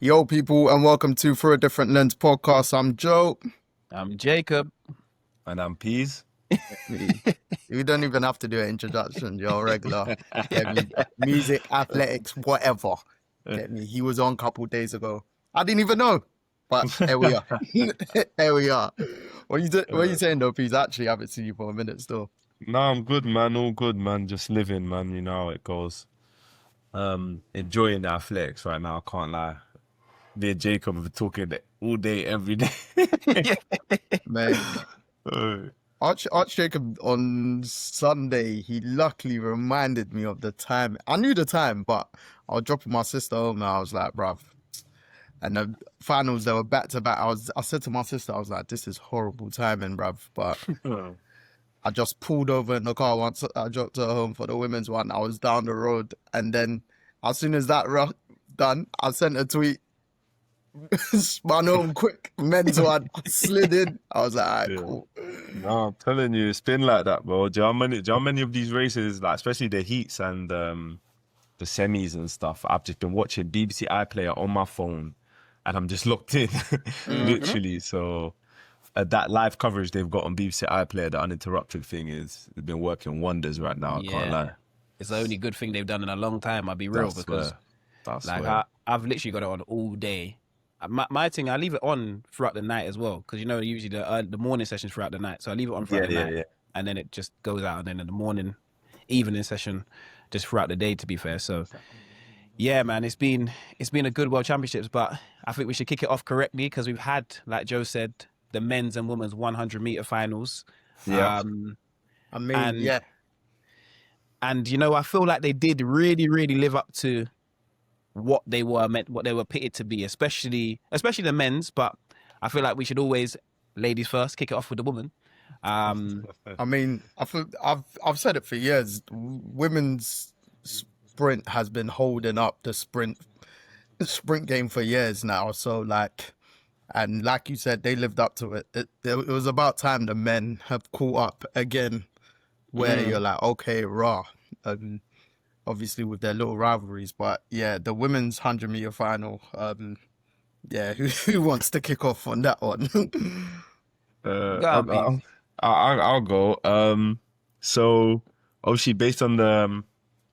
Yo, people, and welcome to For a Different Lens podcast. I'm Joe. I'm Jacob. And I'm Peas. You don't even have to do an introduction. You're regular. Get me? Music, athletics, whatever. Get me? He was on a couple days ago. I didn't even know. But here we are. Here we are. What are you saying, though, Peas? Actually, I haven't seen you for a minute still. No, I'm good, man. All good, man. Just living, man. You know how it goes. Enjoying the athletics right now. I can't lie. Me and Jacob are talking all day, every day. Man. Arch Jacob on Sunday, he luckily reminded me of the time. I knew the time, but I was dropping my sister home and I was like, bruv. And the finals, they were back to back. I said to my sister, I was like, this is horrible timing, bruv. But I just pulled over in the car once I dropped her home for the women's one. I was down the road. And then as soon as that done, I sent a tweet. Spun home quick, men's one. I slid in. I was like, all right, cool. No, I'm telling you, it's been like that, bro. Do you know how many of these races, like especially the heats and the semis and stuff, I've just been watching BBC iPlayer on my phone and I'm just locked in, literally. So that live coverage they've got on BBC iPlayer, the uninterrupted thing, it's been working wonders right now. I can't lie. It's the only good thing they've done in a long time, I'll be real, because I've literally got it on all day. My thing, I leave it on throughout the night as well, because you know usually the morning sessions throughout the night, so I leave it on throughout the night, and then it just goes out, and then in the morning, evening session, just throughout the day. To be fair, so yeah, man, it's been a good World Championships, but I think we should kick it off correctly because we've had, like Joe said, the men's and women's 100-meter finals. Yeah, and you know, I feel like they did really, really live up to what they were pitted to be, especially the men's. But I feel like we should always, ladies first, kick it off with the women. I mean, I've said it for years. Women's sprint has been holding up the sprint game for years now. So like you said, they lived up to it. It was about time the men have caught up again, where you're like, okay, raw. Obviously with their little rivalries, but yeah, the women's 100-meter final. Who wants to kick off on that one? I'll go. So obviously based on the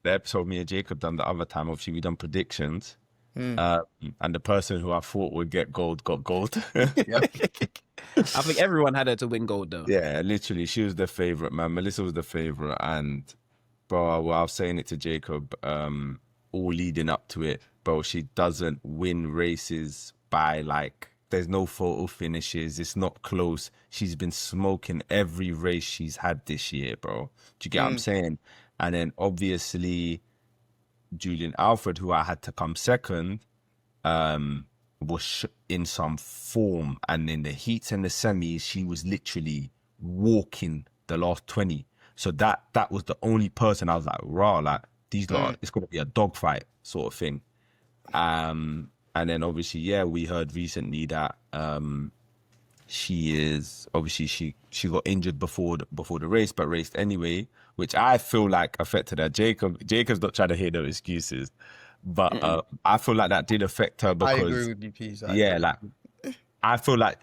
episode me and Jacob done the other time, obviously we done predictions. And the person who I thought would get gold got gold. I think everyone had her to win gold though. Yeah, literally, she was the favorite, man. Melissa was the favorite, and bro, I was saying it to Jacob all leading up to it, bro, she doesn't win races by like, there's no photo finishes, it's not close. She's been smoking every race she's had this year, bro. Do you get what I'm saying? And then obviously Julian Alfred, who I had to come second, was in some form, and in the heats and the semis she was literally walking the last 20. So that was the only person I was like, raw, like these lot, it's gonna be a dogfight sort of thing. And then obviously, yeah, we heard recently that she got injured before the race, but raced anyway, which I feel like affected her. Jacob's not trying to hear no excuses, but I feel like that did affect her because I agree with you, Peace. I feel like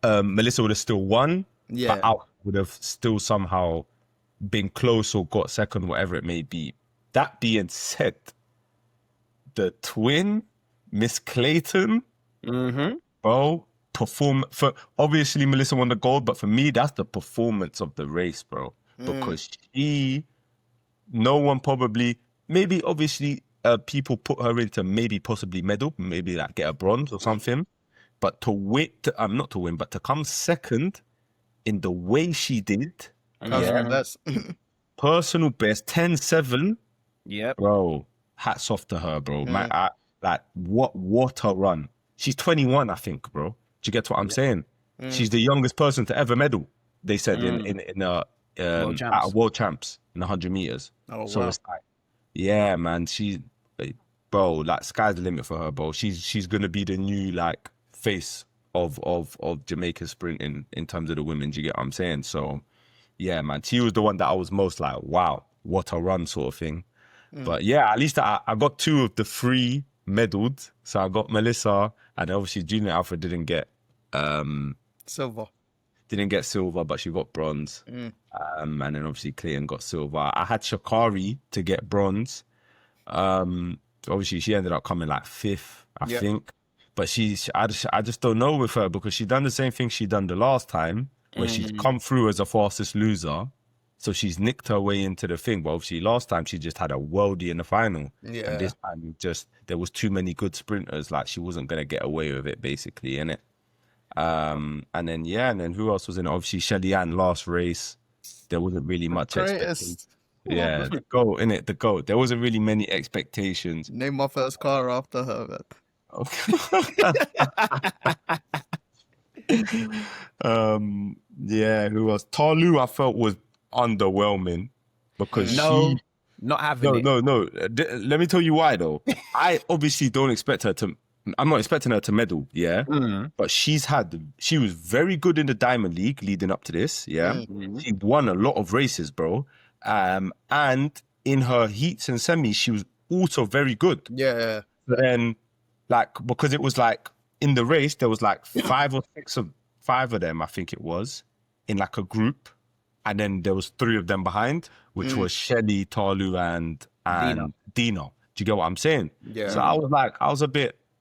Melissa would have still won, but I would have still somehow been close or got second, whatever it may be. That being said, the twin, Miss Clayton, bro, obviously Melissa won the gold, but for me, that's the performance of the race, bro. Because no one probably, maybe obviously people put her into maybe possibly medal, maybe like get a bronze or something. But to come second in the way she did, personal best 10-7. Yeah, bro. Hats off to her, bro. Man, what a run. She's 21, I think, bro. Do you get what I'm saying? She's the youngest person to ever medal. They said in World Champs in 100 meters. Oh, so wow. it's like, yeah, man. Bro, like sky's the limit for her, bro. She's gonna be the new like face of Jamaica sprinting in terms of the women. Do you get what I'm saying? So yeah, man, she was the one that I was most like, wow, what a run sort of thing. But yeah, at least I got 2 of the 3 medaled. So I got Melissa, and obviously Junior Alpha didn't get silver. Didn't get silver, but she got bronze. And then obviously Clayton got silver. I had Shakari to get bronze. Obviously she ended up coming like 5th, I think. But I just don't know with her, because she done the same thing she done the last time, where she's come through as a fastest loser. So she's nicked her way into the thing. But obviously last time she just had a worldie in the final. Yeah. And this time there was too many good sprinters. Like she wasn't going to get away with it, basically, innit? And then who else was in it? Obviously Shelly Ann last race. There wasn't really much expectation. Yeah, the GOAT, innit? The GOAT. There wasn't really many expectations. Name my first car after her, man. Who else? Tarlu, I felt, was underwhelming because not having it. No. Let me tell you why though. I obviously don't expect her to. I'm not expecting her to medal, yeah. But she was very good in the Diamond League leading up to this, yeah. She won a lot of races, bro. And in her heats and semis, she was also very good. Yeah. But then, like, because it was like in the race, there was like 5 of them, I think it was, in like a group, and then there was 3 of them behind, which was Shelly, Tarlu, and Dina. Do you get what I'm saying? Yeah. So I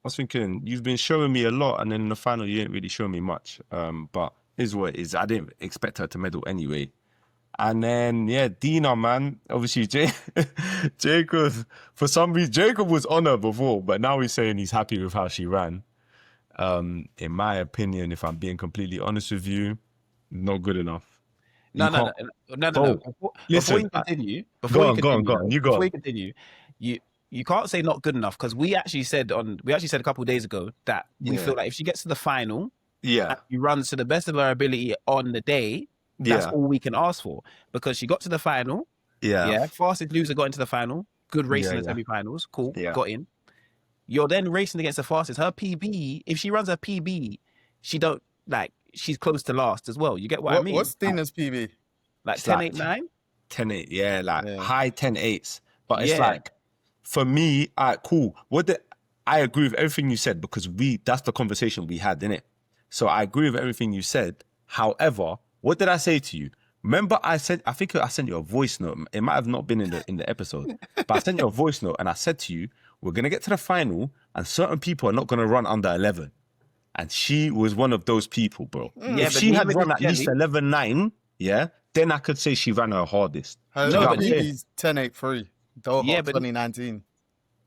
was thinking, you've been showing me a lot, and then in the final, you didn't really show me much. But is what it is. I didn't expect her to medal anyway. And then, Dina, man. Obviously, Jacob, for some reason, Jacob was on her before, but now he's saying he's happy with how she ran. In my opinion, if I'm being completely honest with you, not good enough. No. Before you continue, go on. You go. Before you continue, you can't say not good enough, because we actually said a couple of days ago that we feel like if she gets to the final, and she runs to the best of her ability on the day, that's all we can ask for, because she got to the final. Fastest loser got into the final. Good race in the semi-finals. Cool. Got in. You're then racing against the fastest. Her PB, if she runs her PB, she's close to last as well. You get what I mean? What's Dina's PB? Like 10.89? 10.8, high 10.8s. But it's like, for me, cool. I agree with everything you said, because that's the conversation we had, innit? So I agree with everything you said. However, what did I say to you? Remember, I think I sent you a voice note. It might have not been in the episode, but I sent you a voice note and I said to you, we're going to get to the final and certain people are not going to run under 11. And she was one of those people, bro. If she had run at least 11.9, then I could say she ran her hardest. Her PB's 10.83. Doha 2019.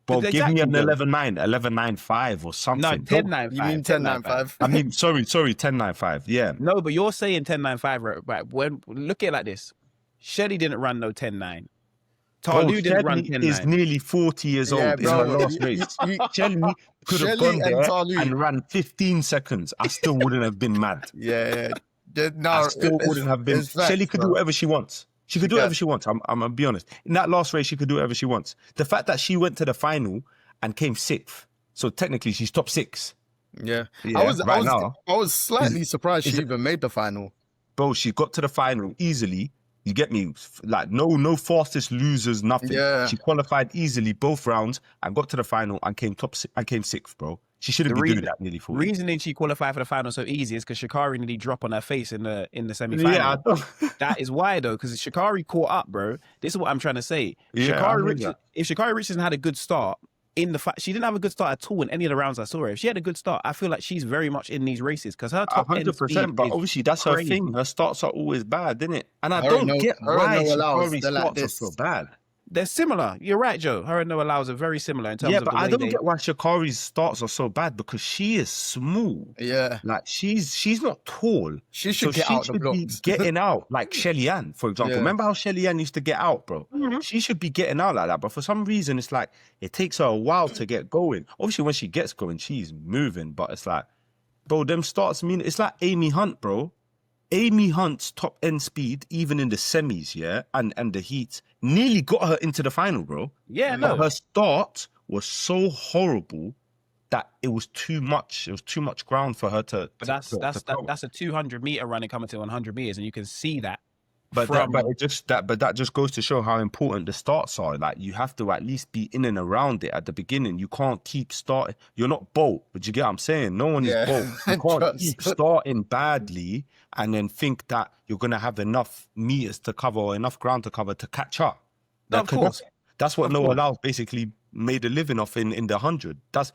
Bro, give me an 11.9, 11.95 or something. No, 10.95. You mean 10.95? I mean, sorry, 10.95. Yeah. No, but you're saying 10.95, right? When look at it like this, Shelly didn't run no 10.9. Tarlu didn't run 10.9. Is nearly 40 years old in her last race. Shelly could have gone there and ran 15 seconds. I still wouldn't have been mad. No, I still wouldn't have been. Shelly could do whatever she wants. She could do whatever she wants. I'm going to be honest. In that last race, she could do whatever she wants. The fact that she went to the final and came 6th, so technically she's top 6. Yeah. I was slightly surprised she even made the final. Bro, she got to the final easily. You get me? Like, no fastest losers, nothing. Yeah. She qualified easily both rounds and got to the final and came 6th, bro. She shouldn't be doing that nearly 40. The reason she qualified for the final so easy is because Sha'Carri nearly dropped on her face in the semi-final. Yeah, that is why, though, because Sha'Carri caught up, bro. This is what I'm trying to say. If Sha'Carri Richardson had a good start, she didn't have a good start at all in any of the rounds I saw her. If she had a good start, I feel like she's very much in these races because her top 100%. But obviously, that's her thing. Her starts are always bad, isn't it? And I don't get why Sha'Carri starts are so bad. They're similar. You're right, Joe. Her and Noah Lyles are very similar in terms of the way I don't get why Sha'Carri's starts are so bad because she is small. Yeah. Like, she's not tall. She should get out the blocks. Getting out, like Shelly Ann, for example. Yeah. Remember how Shelly Ann used to get out, bro? Mm-hmm. She should be getting out like that. But for some reason, it's like, it takes her a while to get going. Obviously, when she gets going, she's moving. But it's like, bro, them starts mean, it's like Amy Hunt, bro. Amy Hunt's top end speed, even in the semis, and the heats, nearly got her into the final, bro. Yeah, no. But her start was so horrible that it was too much. It was too much ground for her to. But that's a 200-meter running coming to 100 meters, and you can see that But that just goes to show how important the starts are. Like you have to at least be in and around it at the beginning. You can't keep starting. You're not Bolt, but you get what I'm saying. No one is Bolt. You can't keep starting badly and then think that you're gonna have enough meters to cover or enough ground to cover to catch up. Of course, that's what Noah Lyles basically made a living off in the 100. Because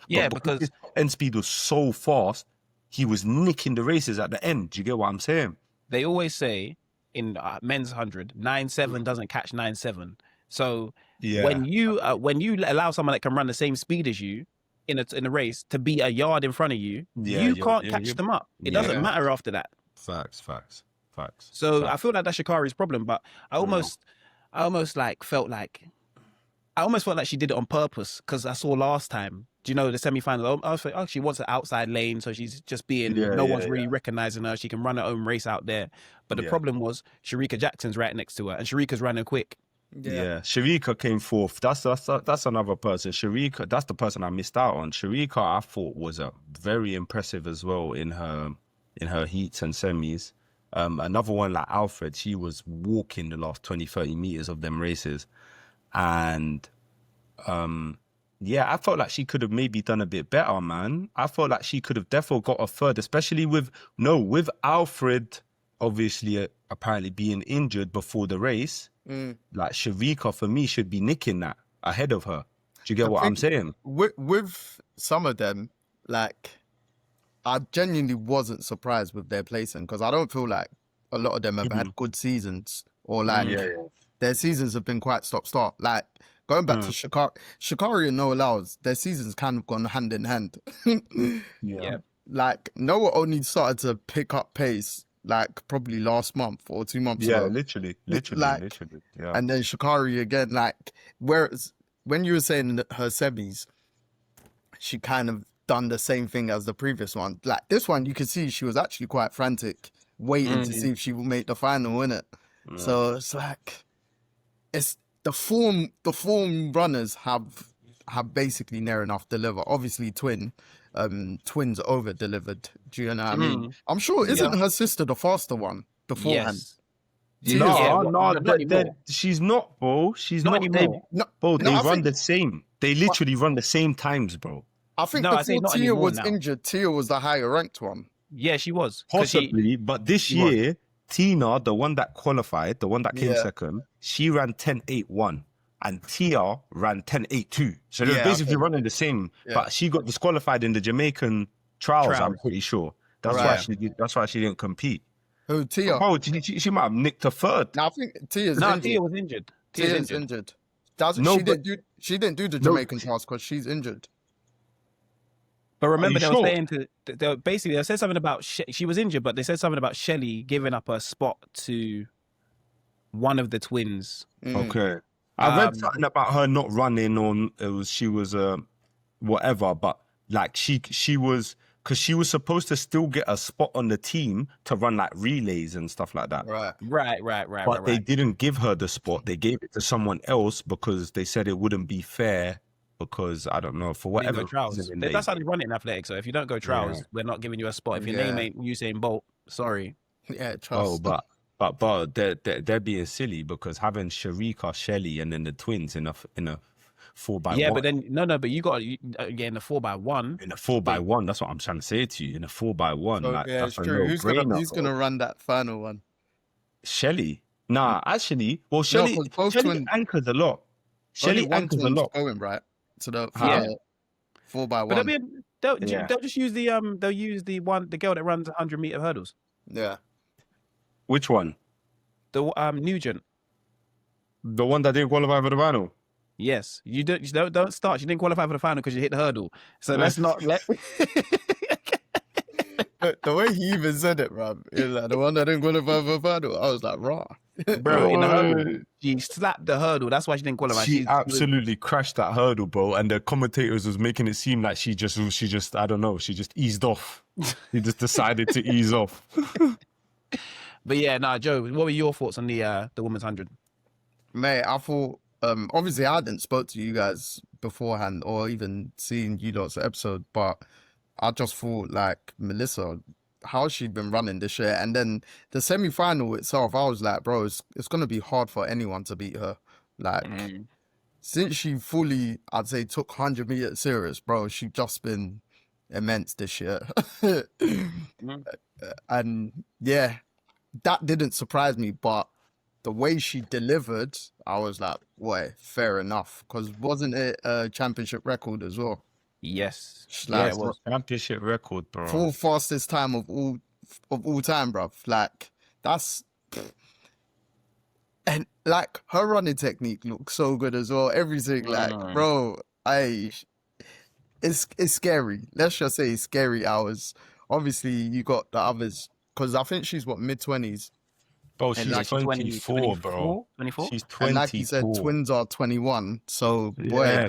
his end speed was so fast, he was nicking the races at the end. Do you get what I'm saying? They always say in men's 100, 9.7 doesn't catch 9.7. So when you allow someone that can run the same speed as you in a race to be a yard in front of you, you can't catch them up. It doesn't matter after that. Facts. So I feel like that's Sha'Carri's problem, but I almost felt like she did it on purpose because I saw last time. Do you know the semi-final? I was like, she wants an outside lane, so she's just being. No one's really recognizing her. She can run her own race out there. But the problem was Sharika Jackson's right next to her, and Sharika's running quick. Yeah, Sharika came fourth. That's another person. Sharika, that's the person I missed out on. Sharika, I thought was very impressive as well in her heats and semis. Another one like Alfred, she was walking the last 20, 30 meters of them races. And I felt like she could have maybe done a bit better, man. I felt like she could have definitely got a third, especially with Alfred obviously apparently being injured before the race. Like Sharika for me should be nicking that ahead of her. Do you get what I'm saying? With some of them, like I genuinely wasn't surprised with their placing because I don't feel like a lot of them have had good seasons or like their seasons have been quite stop-start. Like going back to Sha'Carri and Noah Lyles, their seasons kind of gone hand in hand. Like Noah only started to pick up pace like probably last month or 2 months ago. Literally. Yeah. And then Sha'Carri again, like whereas when you were saying her semis, she kind of done the same thing as the previous one. Like this one, you could see she was actually quite frantic, waiting to see if she will make the final, innit? So it's like it's the form runners have basically near enough deliver. Obviously twins over delivered. Do you know what I mean? I'm sure isn't her sister the faster one beforehand? No, she's not, bro. She's not anymore. They run the same. They literally run the same times, bro. I think before Tia was injured, Tia was the higher ranked one. Yeah, she was. Possibly, but this year, Tina, the one that qualified, the one that came second, she ran 10.81 and Tia ran 10.82. So they're basically running the same, but she got disqualified in the Jamaican trials. I'm pretty sure. That's why she didn't compete. Who, Tia? Oh, she might have nicked a third. No, I think Tia's injured. Tia was injured. Tia's injured. She didn't do the Jamaican trials because she's injured. But remember, they were saying basically they said something about she was injured, but they said something about Shelly giving up her spot to one of the twins. Okay, I read something about her not running on. She was whatever, but like she was because she was supposed to still get a spot on the team to run like relays and stuff like that. Right. But they didn't give her the spot. They gave it to someone else because they said it wouldn't be fair. Because I don't know, for whatever reason. That's how they run it in athletics. So if you don't go trials, we're not giving you a spot. If your name ain't Usain Bolt, sorry. Yeah, trials. Oh, but they're being silly because having Sharika, Shelly, and then the twins in a 4x1. Yeah, but then but you got in a 4x1. In a 4x1, that's what I'm trying to say to you. In a 4x1, oh, yeah, that's true. Who's gonna run that final one? Shelly. Nah, actually, well, Shelly anchors a lot. Shelly anchors a lot. Going right. So the 4x1. But they'll just use the the girl that runs 100-meter hurdles. Yeah. Which one? The Nugent. The one that didn't qualify for the final. Yes, you don't start. She didn't qualify for the final because you hit the hurdle. So let's not let. The way he even said it, bro, like the one that didn't qualify for the final. I was like, raw. Bro, in the hurdle, she slapped the hurdle. That's why she didn't qualify. She absolutely crashed that hurdle, bro. And the commentators was making it seem like she just I don't know, she just eased off. She just decided to ease off. But yeah, Joe, what were your thoughts on the women's 100? Mate, I thought obviously I hadn't spoke to you guys beforehand or even seen you lot's episode, but I just thought like Melissa how she'd been running this year. And then the semi-final itself, I was like, bro, it's going to be hard for anyone to beat her. Like, since she fully, I'd say, took 100 meters serious, bro, she's just been immense this year. And yeah, that didn't surprise me, but the way she delivered, I was like, boy, fair enough. Because wasn't it a championship record as well? Yes. Like, it was championship record, bro. 4th fastest time of all time, bro. Like, that's... And, like, her running technique looks so good as well. Everything, like, bro, it's scary. Let's just say it's scary hours. Obviously, you got the others. Because I think she's, mid-20s. Bro, she's like 24, bro. 24? She's 24. And like you said, twins are 21. So, boy,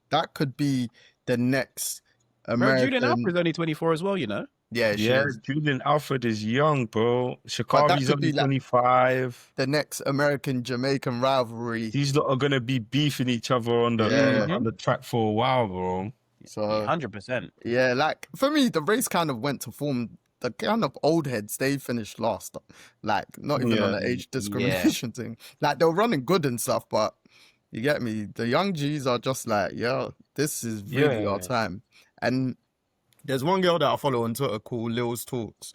that could be the next American... Bro, Julian Alfred's only 24 as well, you know? Yeah, Julian Alfred is young, bro. Shakari's only 25. The next American-Jamaican rivalry. These lot are going to be beefing each other on the track for a while, bro. So 100%. Yeah, like, for me, the race kind of went to form... The kind of old heads, they finished last. Like, not even on the age discrimination thing. Like, they were running good and stuff, but you get me? The young G's are just like, yo, this is really our time. And there's one girl that I follow on Twitter called Lyles Talks.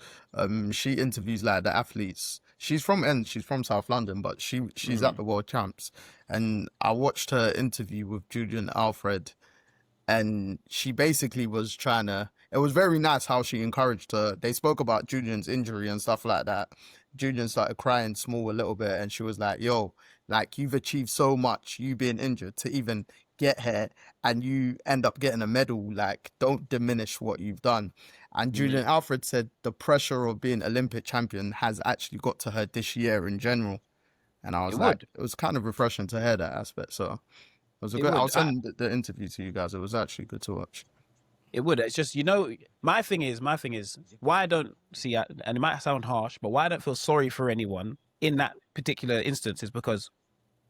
She interviews, like, the athletes. She's from South London, but she's at the World Champs. And I watched her interview with Julian Alfred, and she basically was trying to... It was very nice how she encouraged her. They spoke about Julian's injury and stuff like that. Julian started crying small a little bit, and she was like, yo, like, you've achieved so much, you being injured, to even get here, and you end up getting a medal. Like, don't diminish what you've done. And Julian Alfred said the pressure of being Olympic champion has actually got to her this year in general. And I was it was kind of refreshing to hear that aspect. So it was I'll send the interview to you guys. It was actually good to watch. It would. It's just, you know, my thing is, why I don't see, and it might sound harsh, but why I don't feel sorry for anyone in that particular instance is because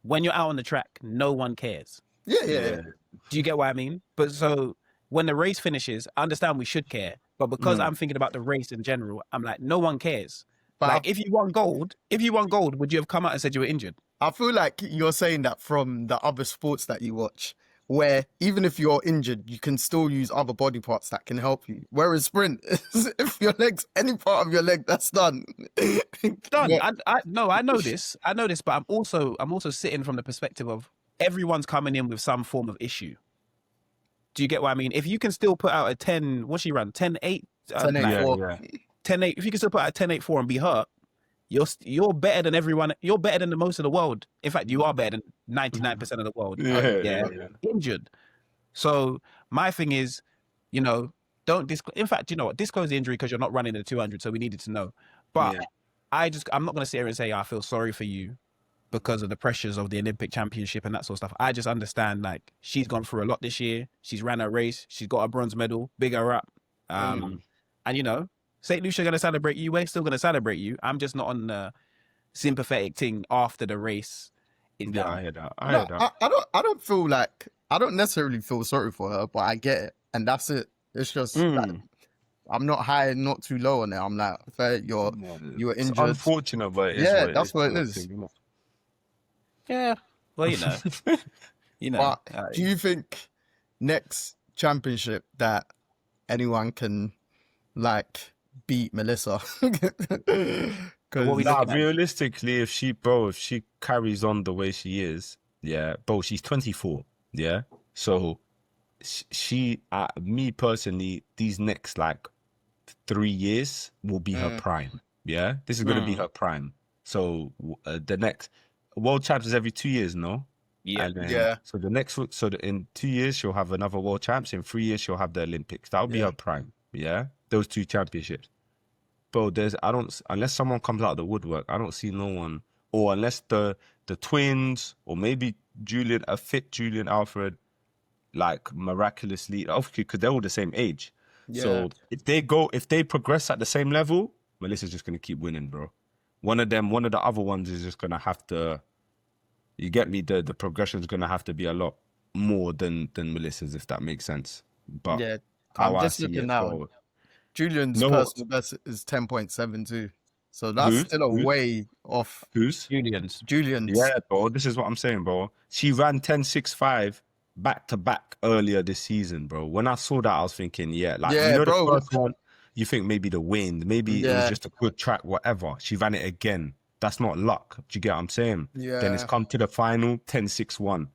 when you're out on the track, no one cares. Yeah. Do you get what I mean? But so when the race finishes, I understand we should care, but because I'm thinking about the race in general, I'm like, no one cares. But like, if you won gold, would you have come out and said you were injured? I feel like you're saying that from the other sports that you watch, where even if you're injured, you can still use other body parts that can help you. Whereas sprint, if your legs, any part of your leg, that's done. Done. Yeah. I know this, but I'm also sitting from the perspective of everyone's coming in with some form of issue. Do you get what I mean? If you can still put out a 10, what's she run? 10.8? 10.8. 10.8. If you can still put out a 10.84 and be hurt, you're better than everyone. You're better than the most of the world. In fact, you are better than 99% of the world. Injured. So my thing is, you know, don't in fact, you know what? Disclose the injury because you're not running the 200. So we needed to know. But I'm not going to sit here and say, I feel sorry for you because of the pressures of the Olympic Championship and that sort of stuff. I just understand, like, she's gone through a lot this year. She's ran a race. She's got a bronze medal. Big her up. And, you know, St. Lucia going to celebrate you. We're still going to celebrate you. I'm just not on the sympathetic thing after the race. I hear that. I don't feel like, I don't necessarily feel sorry for her, but I get it. And that's it. It's just like, I'm not high, not too low on it. I'm like, you were injured. It's unfortunate, but that's what it is. Yeah. Well, you know. But do you think next championship that anyone can, like, beat Melissa? Realistically, if she carries on the way she is, she's 24, so she me personally, these next like 3 years will be her prime. This is going to be her prime. So the next World Champs is every 2 years, no? So in 2 years she'll have another World Champs. In 3 years she'll have the Olympics. That'll be her prime. Those 2 championships. Bro, unless someone comes out of the woodwork, I don't see no one, or unless the twins, or maybe a fit Julian Alfred, like, miraculously, obviously, because they're all the same age. So if they progress at the same level, Melissa's just gonna keep winning, bro. One of the other ones is just gonna have to, you get me, the progression's gonna have to be a lot more than Melissa's, if that makes sense. But I'm just looking now. Julian's personal best is 10.72. So that's still a way off. Who's? Julian's. Yeah, bro. This is what I'm saying, bro. She ran 10.65 back to back earlier this season, bro. When I saw that, I was thinking, the first one, you think maybe the wind, maybe it was just a good track, whatever. She ran it again. That's not luck. Do you get what I'm saying? Yeah. Then it's come to the final, 10.61.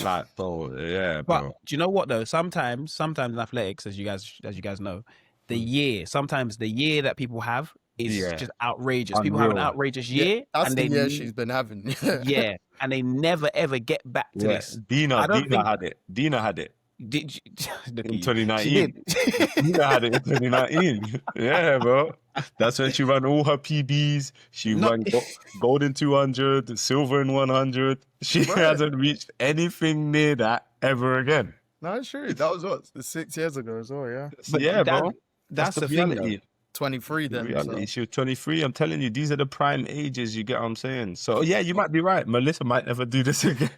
Like, bro, yeah, bro. But do you know what though? Sometimes in athletics, as you guys know, the year that people have is just outrageous. Unreal. People have an outrageous year, that's the year she's been having. Yeah, and they never ever get back to this. Dina had it. Dina had it. Did you, in 2019. Dina had it in 2019. Yeah, bro. That's when she ran all her PBs. She ran gold in 200, silver in 100. She hasn't reached anything near that ever again. No, sure. That was 6 years ago as well, yeah. But yeah, bro. That's the reality. Thing, 23 then. Reality. She was 23. I'm telling you, these are the prime ages. You get what I'm saying? So yeah, you might be right. Melissa might never do this again.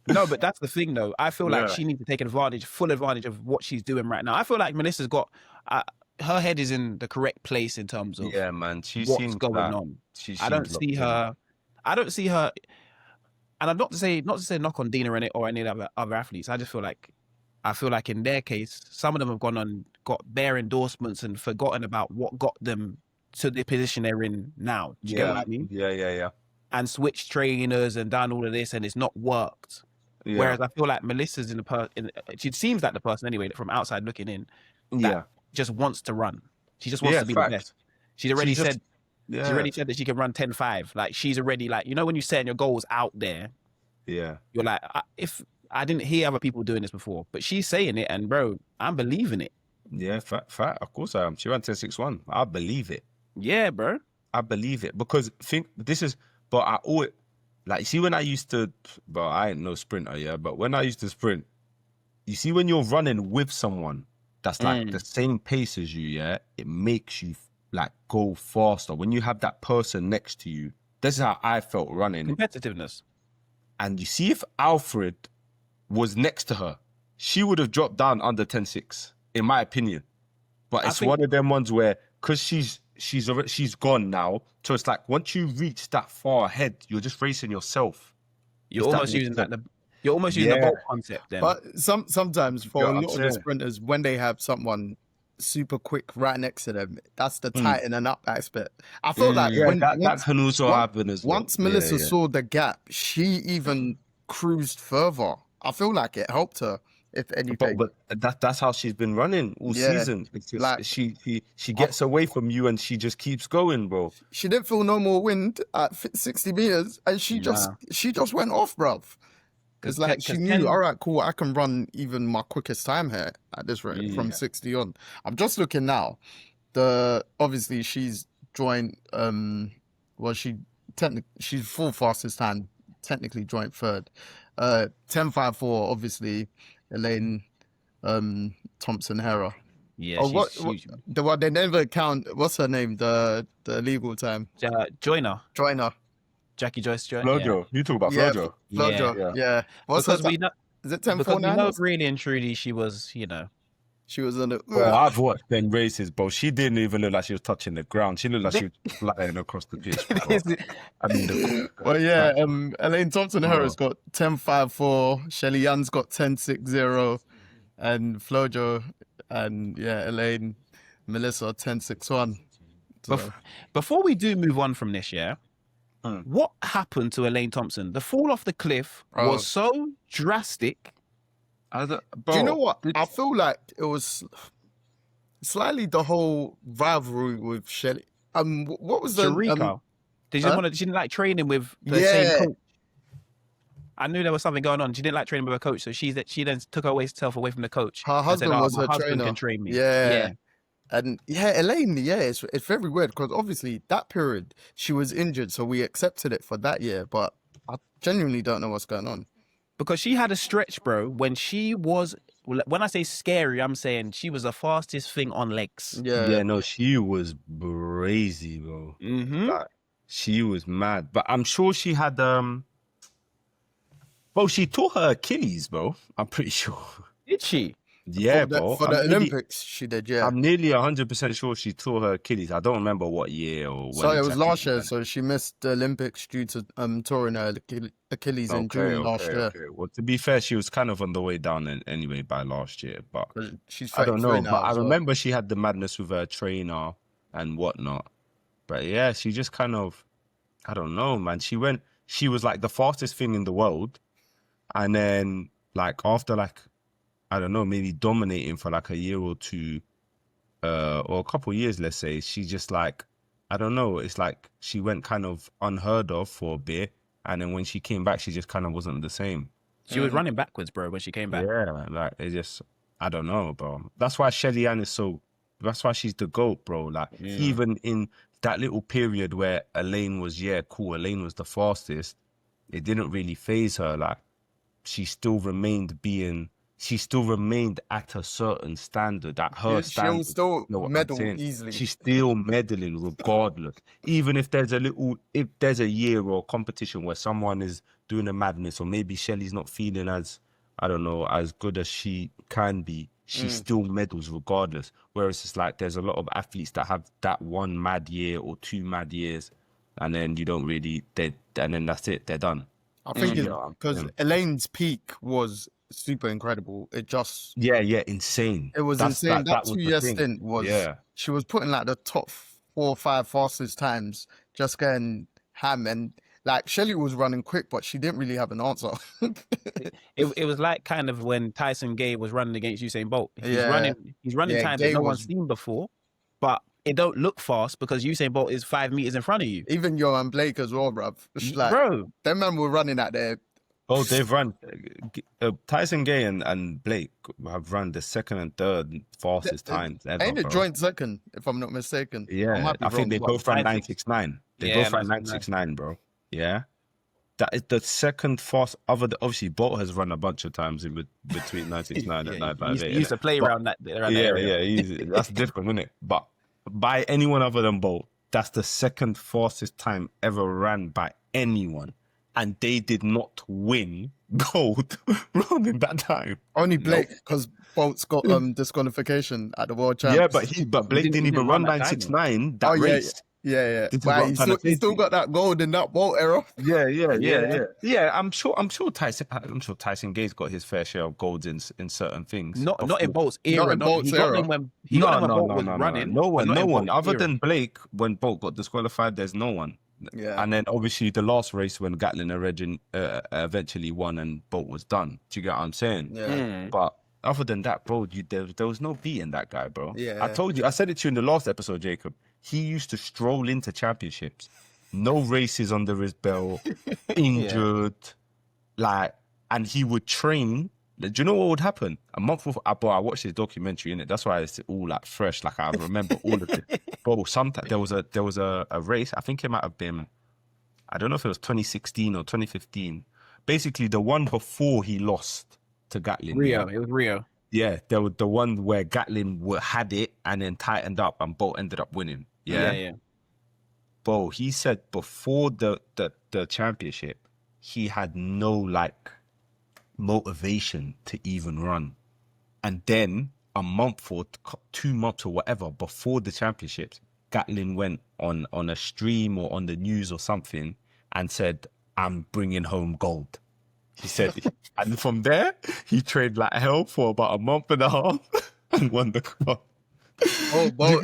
No, but that's the thing, though. I feel like she needs to take full advantage of what she's doing right now. I feel like Melissa's got her head is in the correct place in terms of man. What's going on. I don't see her, and I'm not to say knock on Dina or any other athletes. I feel like in their case, some of them have gone on, got bare endorsements and forgotten about what got them to the position they're in now. Do you get what I mean? Yeah. And switched trainers and done all of this, and it's not worked. Yeah. Whereas I feel like Melissa's she seems like the person anyway from outside looking in that just wants to run. She just wants to be the best. She's already said that she can run 10.5. Like she's already like, you know, when you're setting your goals out there, you're like, if I didn't hear other people doing this before, but she's saying it, and bro, I'm believing it. Yeah, fat. Of course I am. She ran 10.61. I believe it. Yeah, bro. I believe it because but I always. Like, you see, when I used to, but I ain't no sprinter, yeah, but when I used to sprint, you see, when you're running with someone that's like the same pace as you, yeah, it makes you like go faster. When you have that person next to you, this is how I felt running. Competitiveness. And you see, if Alfred was next to her, she would have dropped down under 10.6, in my opinion. But it's one of them ones where, because she's gone now. So it's like once you reach that far ahead, you're just racing yourself. You're almost using the Bolt concept then. But sometimes for a lot of the sprinters, when they have someone super quick right next to them, that's the tightening up aspect. I feel like that can also happen as well. Once Melissa saw the gap, she even cruised further. I feel like it helped her. If anything, but that's how she's been running all season. Like she gets away from you and she just keeps going, bro. She didn't feel no more wind at 60 meters, and she just went off, bruv. It's like she knew, all right, cool, I can run even my quickest time here at this rate from 60 on. I'm just looking now. Obviously she's joined. She's full fastest time, technically joint third. 10.54, obviously. Elaine Thompson-Herah. Yeah, she's huge. They never count. What's her name? The legal time. Joyner. Jackie Joyce Joyner. Flojo. Yeah. You talk about Flojo. Flojo. Yeah. What's her time? Is it 10.49? Because we know really and truly she was, She was on the. Well, I've watched them races, bro. She didn't even look like she was touching the ground. She looked like she was flying across the pitch. Elaine Thompson-Herah's got 10.54. Shelly Young's got 10.60, and Flojo and Elaine, Melissa 10.61. So. Before we do move on from this, what happened to Elaine Thompson? The fall off the cliff was so drastic. Do you know what? I feel like it was slightly the whole rivalry with Shelly. What was the Sharika? She didn't like training with the same coach. I knew there was something going on. She didn't like training with her coach, so she then took herself away from the coach. Her husband was her trainer. Can train me. Yeah. And Elaine, it's very weird because obviously that period she was injured, so we accepted it for that year. But I genuinely don't know what's going on. Because she had a stretch, bro, when I say scary, I'm saying she was the fastest thing on legs. Yeah, no, she was crazy, bro. Mm-hmm. Like, she was mad. But I'm sure she had, she tore her Achilles, bro. I'm pretty sure. Did she? Yeah, bro. For the Olympics, she did, yeah. I'm nearly 100% sure she tore her Achilles. I don't remember what year or when. So it was last year, so she missed the Olympics due to touring her Achilles in June last year. Okay. Well, to be fair, she was kind of on the way down anyway by last year, but she's I don't know. But I remember she had the madness with her trainer and whatnot. But yeah, she just kind of, I don't know, man. She was like the fastest thing in the world, and then like after like, I don't know, maybe dominating for like a year or two, or a couple of years, let's say, she just like, I don't know, it's like she went kind of unheard of for a bit, and then when she came back, she just kind of wasn't the same. She was running backwards, bro, when she came back. Yeah, like it just, I don't know, bro. That's why Shelly Ann that's why she's the GOAT, bro. Like even in that little period where Elaine was, Elaine was the fastest, it didn't really faze her. Like she still remained at a certain standard, at her standard. She'll still medal easily. She's still medaling regardless. Even if there's a year or competition where someone is doing a madness, or maybe Shelly's not feeling as, I don't know, as good as she can be, she still medals regardless. Whereas it's like there's a lot of athletes that have that one mad year or two mad years, and then you don't really, and then that's it, they're done. I think because Elaine's peak was super incredible. It just insane. It was insane. That 2 year stint was she was putting like the top 4 or 5 fastest times, just getting ham, and like Shelly was running quick, but she didn't really have an answer. it was like kind of when Tyson Gay was running against Usain Bolt. He's running times that no one's seen before, but it don't look fast because Usain Bolt is 5 meters in front of you. Even Johan Blake as well, bruv. Like, bro, them men were running at their. Oh, they've run. Tyson Gay and Blake have run the second and third fastest times ever. Ain't a joint second, if I'm not mistaken. Yeah, I think they both ran 969. They both ran 969, bro. Yeah, that is the second fast. Obviously, Bolt has run a bunch of times in between 969 and 958. He used to play around that area. That's different, isn't it? But by anyone other than Bolt, that's the second fastest time ever ran by anyone. And they did not win gold running that time. Only Blake, because Bolt's got disqualification at the World Champs. Yeah, but Blake didn't even run 969 that race. Yeah. Wow, he still got that gold in that Bolt era. Yeah. I'm sure Tyson Gay's got his fair share of golds in certain things. Not in Bolt's era. He got them when Bolt was running. No one. Other than Blake, when Bolt got disqualified, there's no one. Yeah. And then obviously the last race when Gatlin eventually won and Bolt was done. Do you get what I'm saying? Yeah. But other than that, bro, there was no beating that guy, bro. Yeah. I told you, I said it to you in the last episode, Jacob. He used to stroll into championships, no races under his belt, injured, and he would train. Do you know what would happen? A month before, I watched his documentary, innit? That's why it's all like fresh. Like I remember all of it. Bro, sometimes there was a race. I think it might have been, I don't know if it was 2016 or 2015. Basically, the one before he lost to Gatlin. It was Rio. Yeah, there was the one where Gatlin had it and then tightened up, and Bolt ended up winning. Yeah. Bro, he said before the championship, he had no motivation to even run, and then a month or 2 months or whatever before the championships, Gatlin went on a stream or on the news or something and said, "I'm bringing home gold." He said, and from there he trained like hell for about a month and a half and won the cup. Oh, what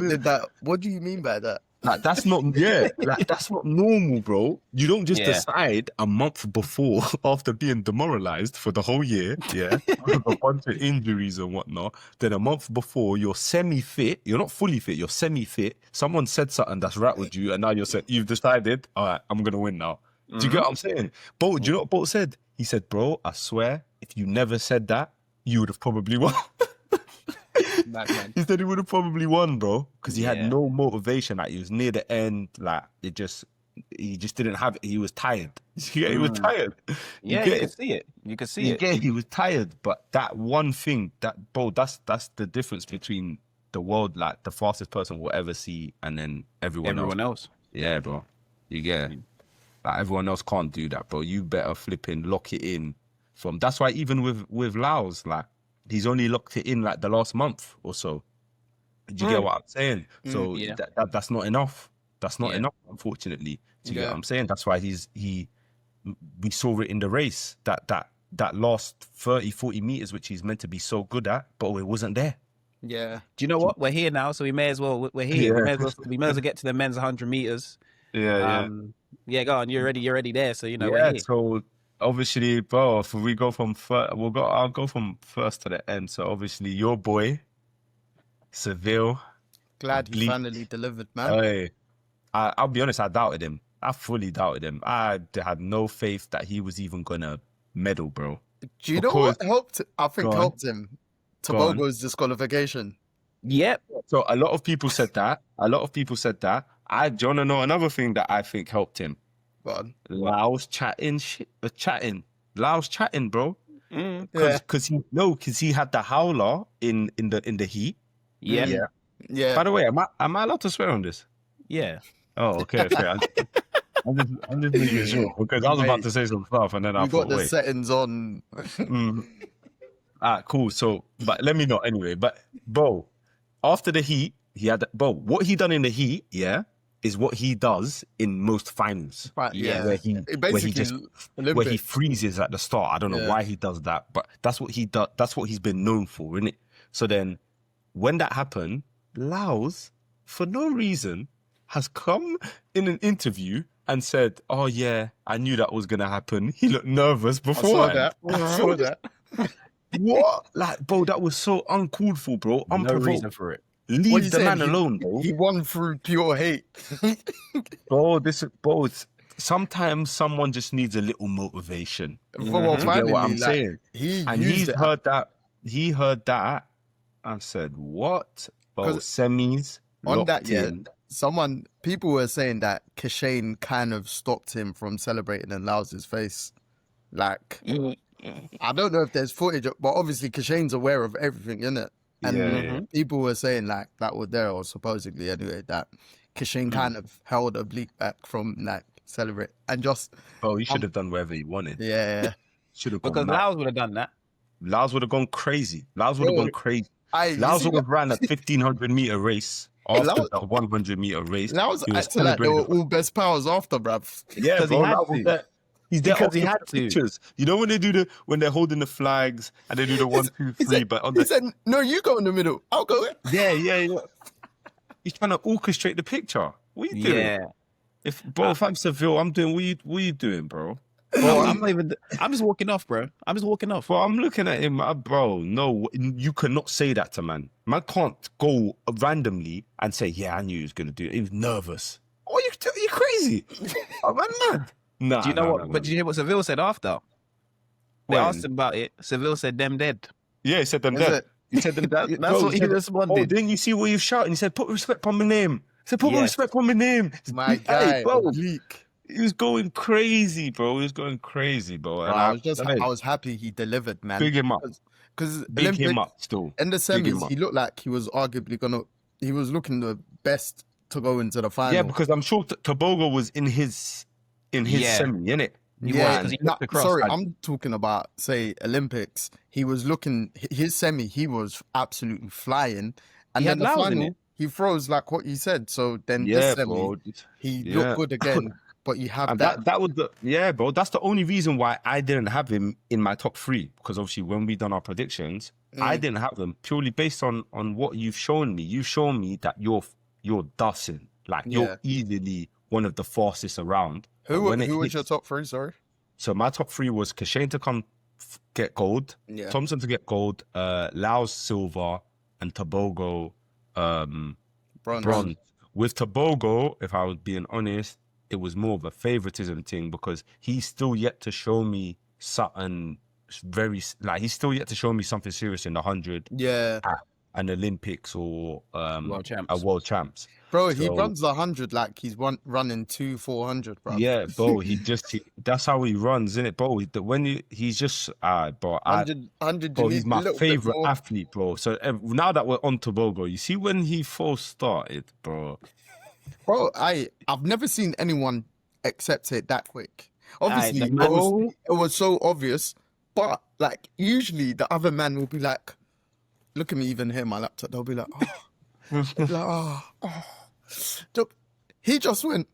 did that? What do you mean by that? Like that's not that's not normal, bro. You don't just decide a month before, after being demoralized for the whole year, with a bunch of injuries and whatnot. Then a month before, you're semi-fit. You're not fully fit. You're semi-fit. Someone said something that's right with you, and now you've decided, all right, I'm gonna win now. Do you get what I'm saying? Bolt, do you know what Bolt said? He said, "Bro, I swear, if you never said that, you would have probably won." He said he would have probably won, bro, because he had no motivation. Like he was near the end, like he just didn't have it. He was tired. He was tired. You can see it. You can see it. Yeah, he was tired. But that one thing, bro, that's the difference between the world, like the fastest person will ever see, and then everyone else. Yeah, bro. You get it. Like everyone else can't do that, bro. You better flipping lock it in. That's why even with Lyles, like He's only locked it in like the last month or so. Do you get what I'm saying? So that's not enough. That's not enough, unfortunately. Do you get what I'm saying? That's why we saw it in the race, that last 30, 40 meters, which he's meant to be so good at, but it wasn't there. Yeah. Do you know what? We're here now, so we may as well. We're here. We may as well get to the men's 100 meters. Yeah. Yeah, go on. You're already there, so we're here. So obviously, bro, if we go from first, I'll go from first to the end. So obviously, your boy, Seville. Glad he finally delivered, man. Hey, I'll be honest, I doubted him. I fully doubted him. I had no faith that he was even gonna medal, bro. Do you know what helped? I think helped him. Tobago's disqualification. Yep. So a lot of people said that. Do you want to know another thing that I think helped him? Lyles chatting, bro. Because he had the howler in the heat. Yeah. By the way, am I allowed to swear on this? Yeah. Oh, okay. I'm just making sure, because I was about to say some stuff and then I thought, got the settings on. Cool. So, but let me know anyway. But bro, after the heat, what he done in the heat, is what he does in most finals. Right, where he freezes at the start. I don't know why he does that, but that's what he does. That's what he's been known for, isn't it? So then, when that happened, Lyles, for no reason, has come in an interview and said, "Oh yeah, I knew that was gonna happen." He looked nervous before. I saw that. What? Like, bro, that was so uncalled for, bro. No reason for it. Leave the man alone, bro. He won through pure hate. Bro, sometimes someone just needs a little motivation. Well, you get what I'm saying? He's heard that. He heard that and said, "What?" Bro, semis on that. In. People were saying that Kishane kind of stopped him from celebrating in Lyles' face. Like, I don't know if there's footage, but obviously Kishane's aware of everything, innit? And people were saying like that was there, or supposedly anyway, that Kishane kind of held Oblique back from like celebrate and just. Oh, he should have done whatever he wanted. Yeah, should have because Lyles would have done that. Lyles would have gone crazy. Lyles would have ran a 1500 meter race after the 100 meter race. Lyles acted like they were all best powers after, bruv. Yeah, because he had to. He's there because he had pictures. You know when they're holding the flags and they do the 1, 2, 3, he said, "No, you go in the middle. I'll go in." Yeah. He's trying to orchestrate the picture. What are you doing? Yeah. If I'm Seville, I'm doing. What are you doing, bro? Bro, I'm just walking off, bro. Well, I'm looking at him, bro. No, you cannot say that to man. Man can't go randomly and say, "Yeah, I knew he was gonna do it." He was nervous. Oh, you crazy? Oh, man. Nah, do you know what? But did you hear what Seville said after? They asked him about it. Seville said, "Them dead." Yeah, he said them dead. He said them dead. That's what he responded. Oh, didn't you see what he was shouting? He said, "Put respect on my name." He said, "Put respect on my name." My guy, bro. Oblique. He was going crazy, bro. And I was happy he delivered, man. Big him up. Because big him up still. In the semis, he looked like he was arguably he was looking the best to go into the final. Yeah, because I'm sure Tobago was in his semi, innit? I'm talking about, say, Olympics. He was looking, his semi, he was absolutely flying. And then the final, he froze like what you said. So then this semi, he looked good again. But you have that. That was bro. That's the only reason why I didn't have him in my top 3. Because obviously when we done our predictions, I didn't have them purely based on what you've shown me. You've shown me that you're dusting. Like, you're easily one of the fastest around. Who was your top 3, sorry? So my top 3 was Kishane to come get gold, Thompson to get gold, Lyles silver, and Tobago bronze. With Tobago, if I was being honest, it was more of a favoritism thing because he's still yet to show me something he's still yet to show me something serious in the 100. Yeah. An Olympics or world champs. Bro, he runs the 100 like he's running 400, bro. Yeah, bro, that's how he runs, isn't it, bro? He's just, bro, 100 bro, he's my favorite athlete, bro. So now that we're on Tobago, you see when he first started, bro. Bro, I've never seen anyone accept it that quick. Obviously, it was so obvious, but like usually the other man will be like, look at me even here, my laptop, they'll be like, he just went.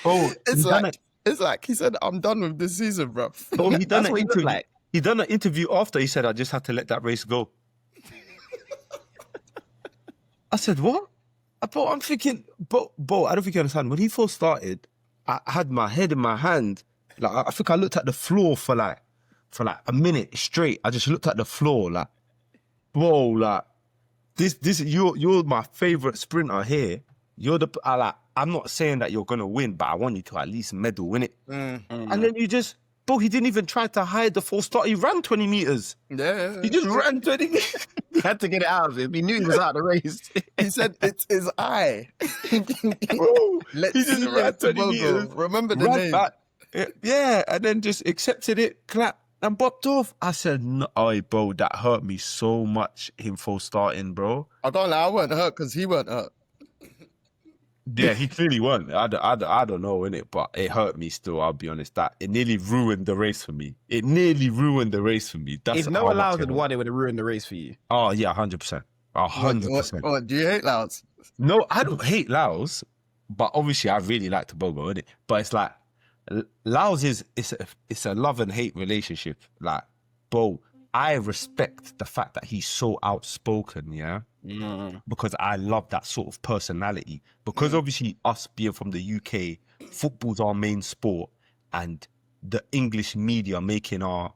Oh, it's like he said, I'm done with this season, bro. Oh, he done an interview. Like. He done an interview after. He said, I just had to let that race go. I said, what? Bro, I'm thinking, bro, I don't think you understand. When he first started, I had my head in my hand. Like, I think I looked at the floor for like a minute straight. I just looked at the floor, like, bro, like, you're my favorite sprinter here. You're I'm not saying that you're gonna win, but I want you to at least medal, win it. And then bro, he didn't even try to hide the false start. He ran 20 meters. Yeah. He just ran 20 meters. He had to get it out of him. He knew he was out of the race. He said, it's his eye. Bro, he just ran 20 meters. Remember the name. Back. Yeah, and then just accepted it, clapped, and bopped off. I said, no, bro, that hurt me so much, him false starting, bro. I can't lie, I weren't hurt because he weren't hurt. Yeah, he clearly won. I don't know, innit? But it hurt me still, I'll be honest. That it nearly ruined the race for me. That's if Noah Lyles had won, it would have ruined the race for you. Oh, yeah, 100%. 100%. What, do you hate Lyles? No, I don't hate Lyles, but obviously I really like Tobogo, innit? But it's like, Lyles it's a love and hate relationship. Like, bro, I respect the fact that he's so outspoken, yeah? Because I love that sort of personality. Because obviously us being from the UK, football's our main sport, and the English media making our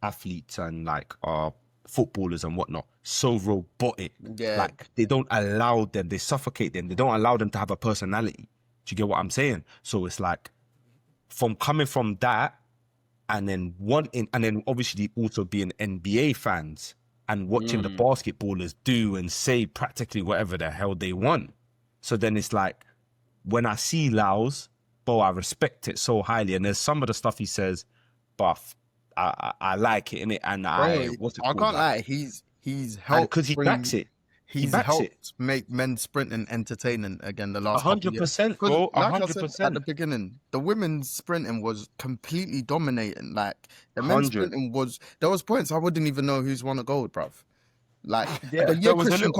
athletes and like our footballers and whatnot so robotic. Yeah. Like they don't allow them, they suffocate them, they don't allow them to have a personality. Do you get what I'm saying? So it's like coming from that, and then obviously also being NBA fans and watching the basketballers do and say practically whatever the hell they want. So then it's like, when I see Lyles, bro, I respect it so highly. And there's some of the stuff he says, but I like it, innit? And I can't lie, he's helped because he backs it. He's helped make men's sprinting entertaining again the last 100%, bro. 100%. I said at the beginning, the women's sprinting was completely dominating. Like the men's sprinting there was points I wouldn't even know who's won a gold, bruv. Like the year Christian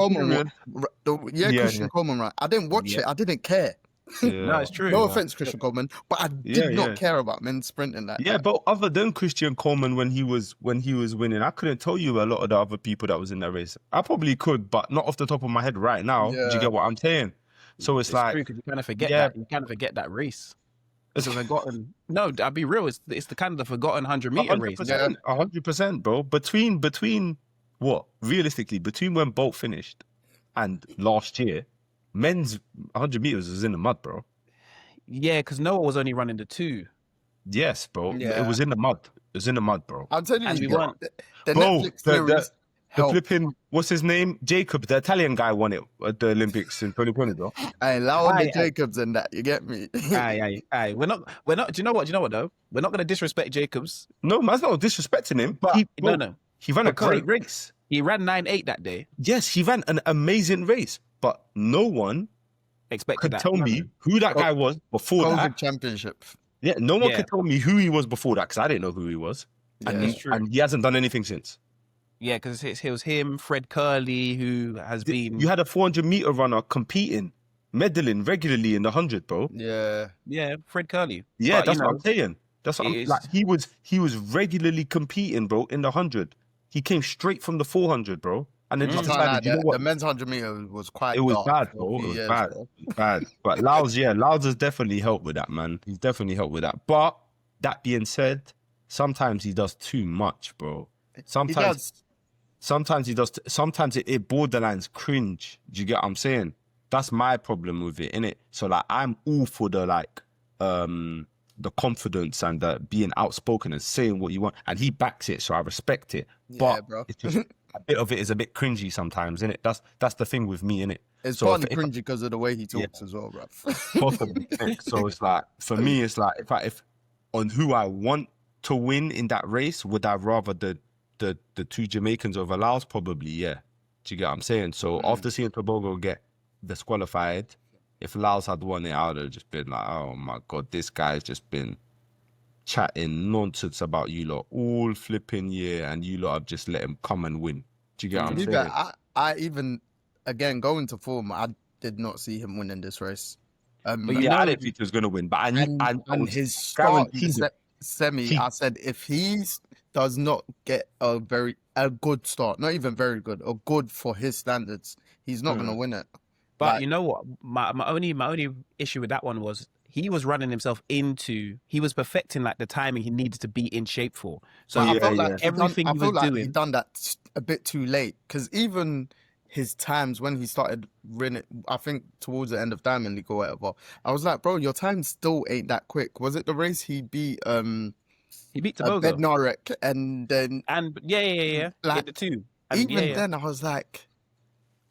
Coleman ran, I didn't watch it. I didn't care. Yeah. No, it's true. No offense, Christian Coleman, but I did not care about men sprinting like that. But other than Christian Coleman, when he was winning, I couldn't tell you a lot of the other people that was in that race. I probably could, but not off the top of my head right now. Do you get what I'm saying? So it's like, true, because you kind of forget that. You kind of forget that race. It's a forgotten. No, I'll be real. It's the kind of the forgotten 100-meter race. 100%, bro. Between what realistically between when Bolt finished and last year. Men's 100 meters was in the mud, bro. Yeah, because Noah was only running the 2. Yes, bro. Yeah. It was in the mud. It was in the mud, bro. I'm telling you, the bro, Netflix series the flipping, what's his name? Jacob, the Italian guy, won it at the Olympics in 2020, bro. Allow the Jacobs and that. You get me? Aye. We're not. Do you know what though? We're not going to disrespect Jacobs. No, man's not disrespecting him. But he ran a great race. He ran 9.8 that day. Yes, he ran an amazing race. But no one could tell me who that guy was before that. Championship. Yeah, no one could tell me who he was before that, because I didn't know who he was. And he hasn't done anything since. Yeah, because it was him, Fred Curley, who has been... You had a 400-meter runner competing, medaling regularly in the 100, bro. Yeah, Fred Curley. Yeah, that's what I'm saying. That's what I'm like. He was regularly competing, bro, in the 100. He came straight from the 400, bro. And then just decided, you know what? The men's 100 meter was quite bad, bro. It was bad. But Lyles has definitely helped with that, man. He's definitely helped with that. But that being said, sometimes he does too much, bro. Sometimes he does. Sometimes it borderlines cringe. Do you get what I'm saying? That's my problem with it, innit? So like, I'm all for the confidence and the being outspoken and saying what you want, and he backs it, so I respect it. But bro. It's just, a bit of it is a bit cringy sometimes, innit? That's the thing with me, innit? It's partly cringy because of the way he talks as well, bro. Possibly. So it's like, for me, it's like, if on who I want to win in that race, would I rather the 2 Jamaicans over Lyles? Probably, yeah. Do you get what I'm saying? So after seeing Tobogo get disqualified, if Lyles had won it, I would have just been like, oh my God, this guy's just been chatting nonsense about you lot all flipping year, and you lot have just let him come and win. Do you get what I'm saying? I even, again, going to form, I did not see him winning this race. But I didn't think he was going to win, but I knew. And his start in the semi, I said, if he does not get a good start, not even very good, or good for his standards, he's not going to win it. But you know what? My only issue with that one was he was running himself into. He was perfecting like the timing he needed to be in shape for. So I felt like everything he was doing, he done that a bit too late, because even his times when he started running, I think towards the end of Diamond League or whatever, I was like, bro, your time still ain't that quick. Was it the race he beat? He beat Tobogo, Bednarek, and yeah. Like, the two. Then I was like,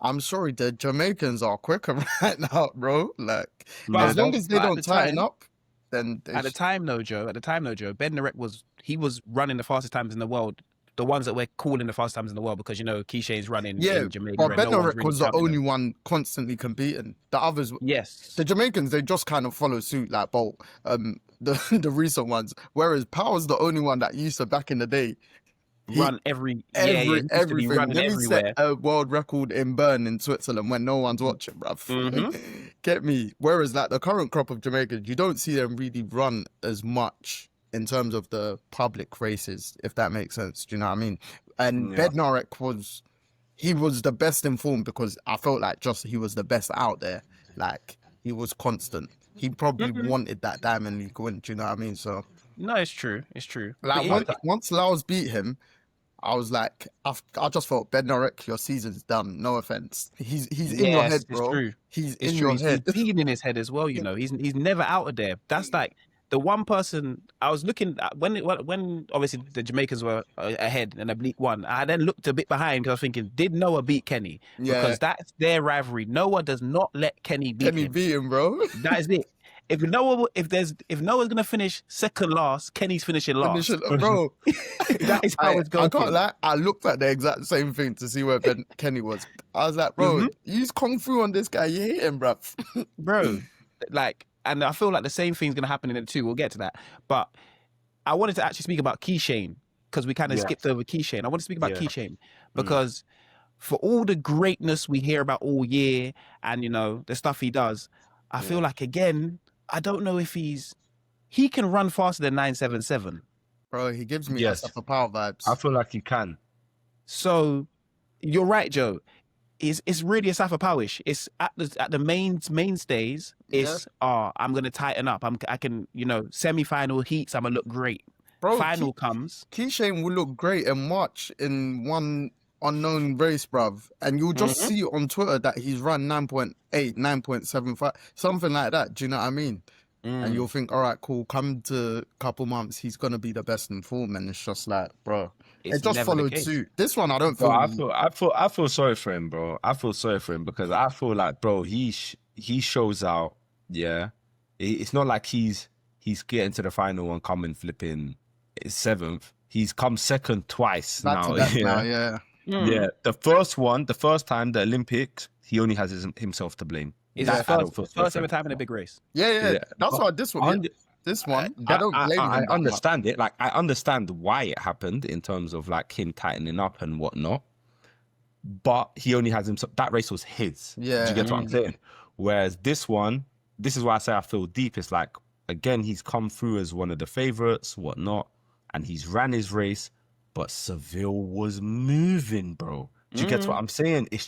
I'm sorry, the Jamaicans are quicker right now, bro. Like, as long as they don't tighten up, then at the time, though, Joe, Bednarek was running the fastest times in the world. The ones that we're calling the fastest times in the world, because, you know, Kishane's running in Jamaica. But Bednarek was the only one constantly competing. The others, the Jamaicans, they just kind of follow suit like Bolt, the recent ones. Whereas Power's the only one that used to, back in the day, run everything. Then he set a world record in Bern in Switzerland when no one's watching, bruv. Get me? Whereas like the current crop of Jamaicans, you don't see them really run as much in terms of the public races, if that makes sense. Do you know what I mean? And Bednarek was the best informed, because I felt like just he was the best out there. Like, he was constant. He probably wanted that Diamond League win. Do you know what I mean? So no, it's true. Like, once Lyles beat him, I was like, I just thought, Bednarek, your season's done. No offense. He's in your head, bro. True. He's in your head. He's peeing in his head as well. You know, he's never out of there. That's like the one person I was looking at when obviously the Jamaicans were ahead and Oblique won. I then looked a bit behind, because I was thinking, did Noah beat Kenny? Because that's their rivalry. Noah does not let Kenny beat him, bro. That is it. If Noah's gonna finish second last, Kenny's finishing last. Bro. That is how it's going. I can't lie. I looked at the exact same thing to see where Kenny was. I was like, bro, he's kung fu on this guy. You hate him, bro. Bro, like, and I feel like the same thing's gonna happen in it too. We'll get to that. But I wanted to actually speak about Kishane, because we kind of skipped over Kishane. I want to speak about Kishane because for all the greatness we hear about all year, and you know the stuff he does, I feel like, again, I don't know if he can run faster than 977. Bro, he gives me for power vibes. I feel like he can. So you're right, Joe. It's really a Safa Powish. It's at the mainstays. It's I'm gonna tighten up. I can, you know, semi-final heats, I'm gonna look great. Bro, final comes. Kishane will look great in March in one unknown race, bruv, and you'll just see on Twitter that he's run 9.8, 9.75, something like that. Do you know what I mean? And you'll think, all right, cool, come to a couple months, he's gonna be the best in form, and it's just like, bro, it just followed suit. This one, I don't feel. I feel sorry for him, bro. I feel sorry for him, because I feel like, bro, he shows out. Yeah, it's not like he's getting to the final and coming flipping 7th. He's come second twice now. Yeah. Yeah, the first time, the Olympics, he only has himself to blame. It's his first ever time in a big race. Yeah. That's why this one. I don't blame him. I understand it. Like, I understand why it happened in terms of like him tightening up and whatnot. But he only has himself. That race was his. Yeah. Do you get what I'm saying? Whereas this one, this is why I say I feel deep. It's like, again, he's come through as one of the favorites, whatnot, and he's ran his race. But Seville was moving, bro. Do you get what I'm saying? It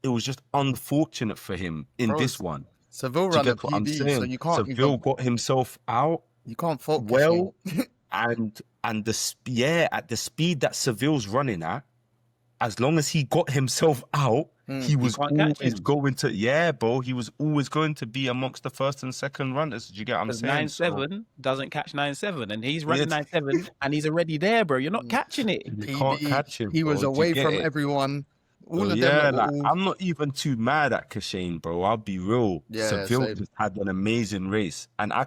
was just unfortunate for him in this one. Seville ran a PB, so you can't. Seville got himself out. You can't fault well, and at the speed that Seville's running at, as long as he got himself out, he was always going to. Yeah, bro, he was always going to be amongst the first and second runners. Do you get what I'm saying? 9-7 doesn't catch 9-7, and he's running 9-7, and he's already there, bro. You're not catching it. You can't catch him. He was away from everyone. All of them. Like, I'm not even too mad at Kishane, bro. I'll be real. Yeah, Seville just had an amazing race, and I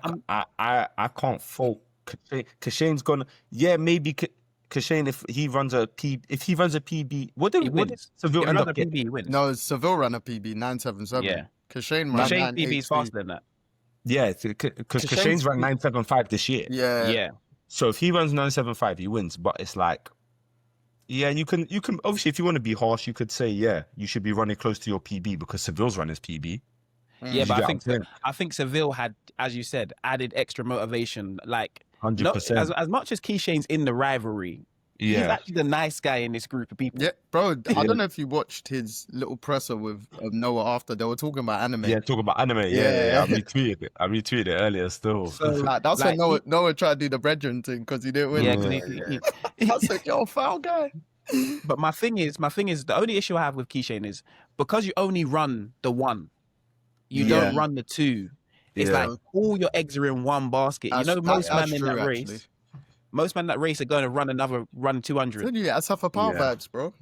can't fault Kishane. Kishane's gonna, maybe Kishane, if he runs a PB, what did Seville end up getting? No, Seville ran a PB 977. Yeah, Kishane ran PB is faster than that. Yeah, because Kishane's ran 9.75 this year. Yeah. So if he runs 9.75, he wins. But it's like, yeah, you can obviously, if you want to be harsh, you could say, yeah, you should be running close to your PB because Seville's run his PB. Yeah, but I think Seville had, as you said, added extra motivation. Like 100%. As much as Kishane's in the rivalry, he's actually the nice guy in this group of people. Yeah, bro. I don't know if you watched his little presser with Noah after they were talking about anime. Yeah, talking about anime. Yeah. I retweeted it earlier still. So that's when Noah tried to do the brethren thing because he didn't win. Yeah, I was like, yo, foul guy. But my thing is, the only issue I have with Kishane is because you only run the one, you don't run the two. It's like all your eggs are in one basket. Most men in that race. Most men in that race are going to run 200. Yeah, that's half a power vibes, bro.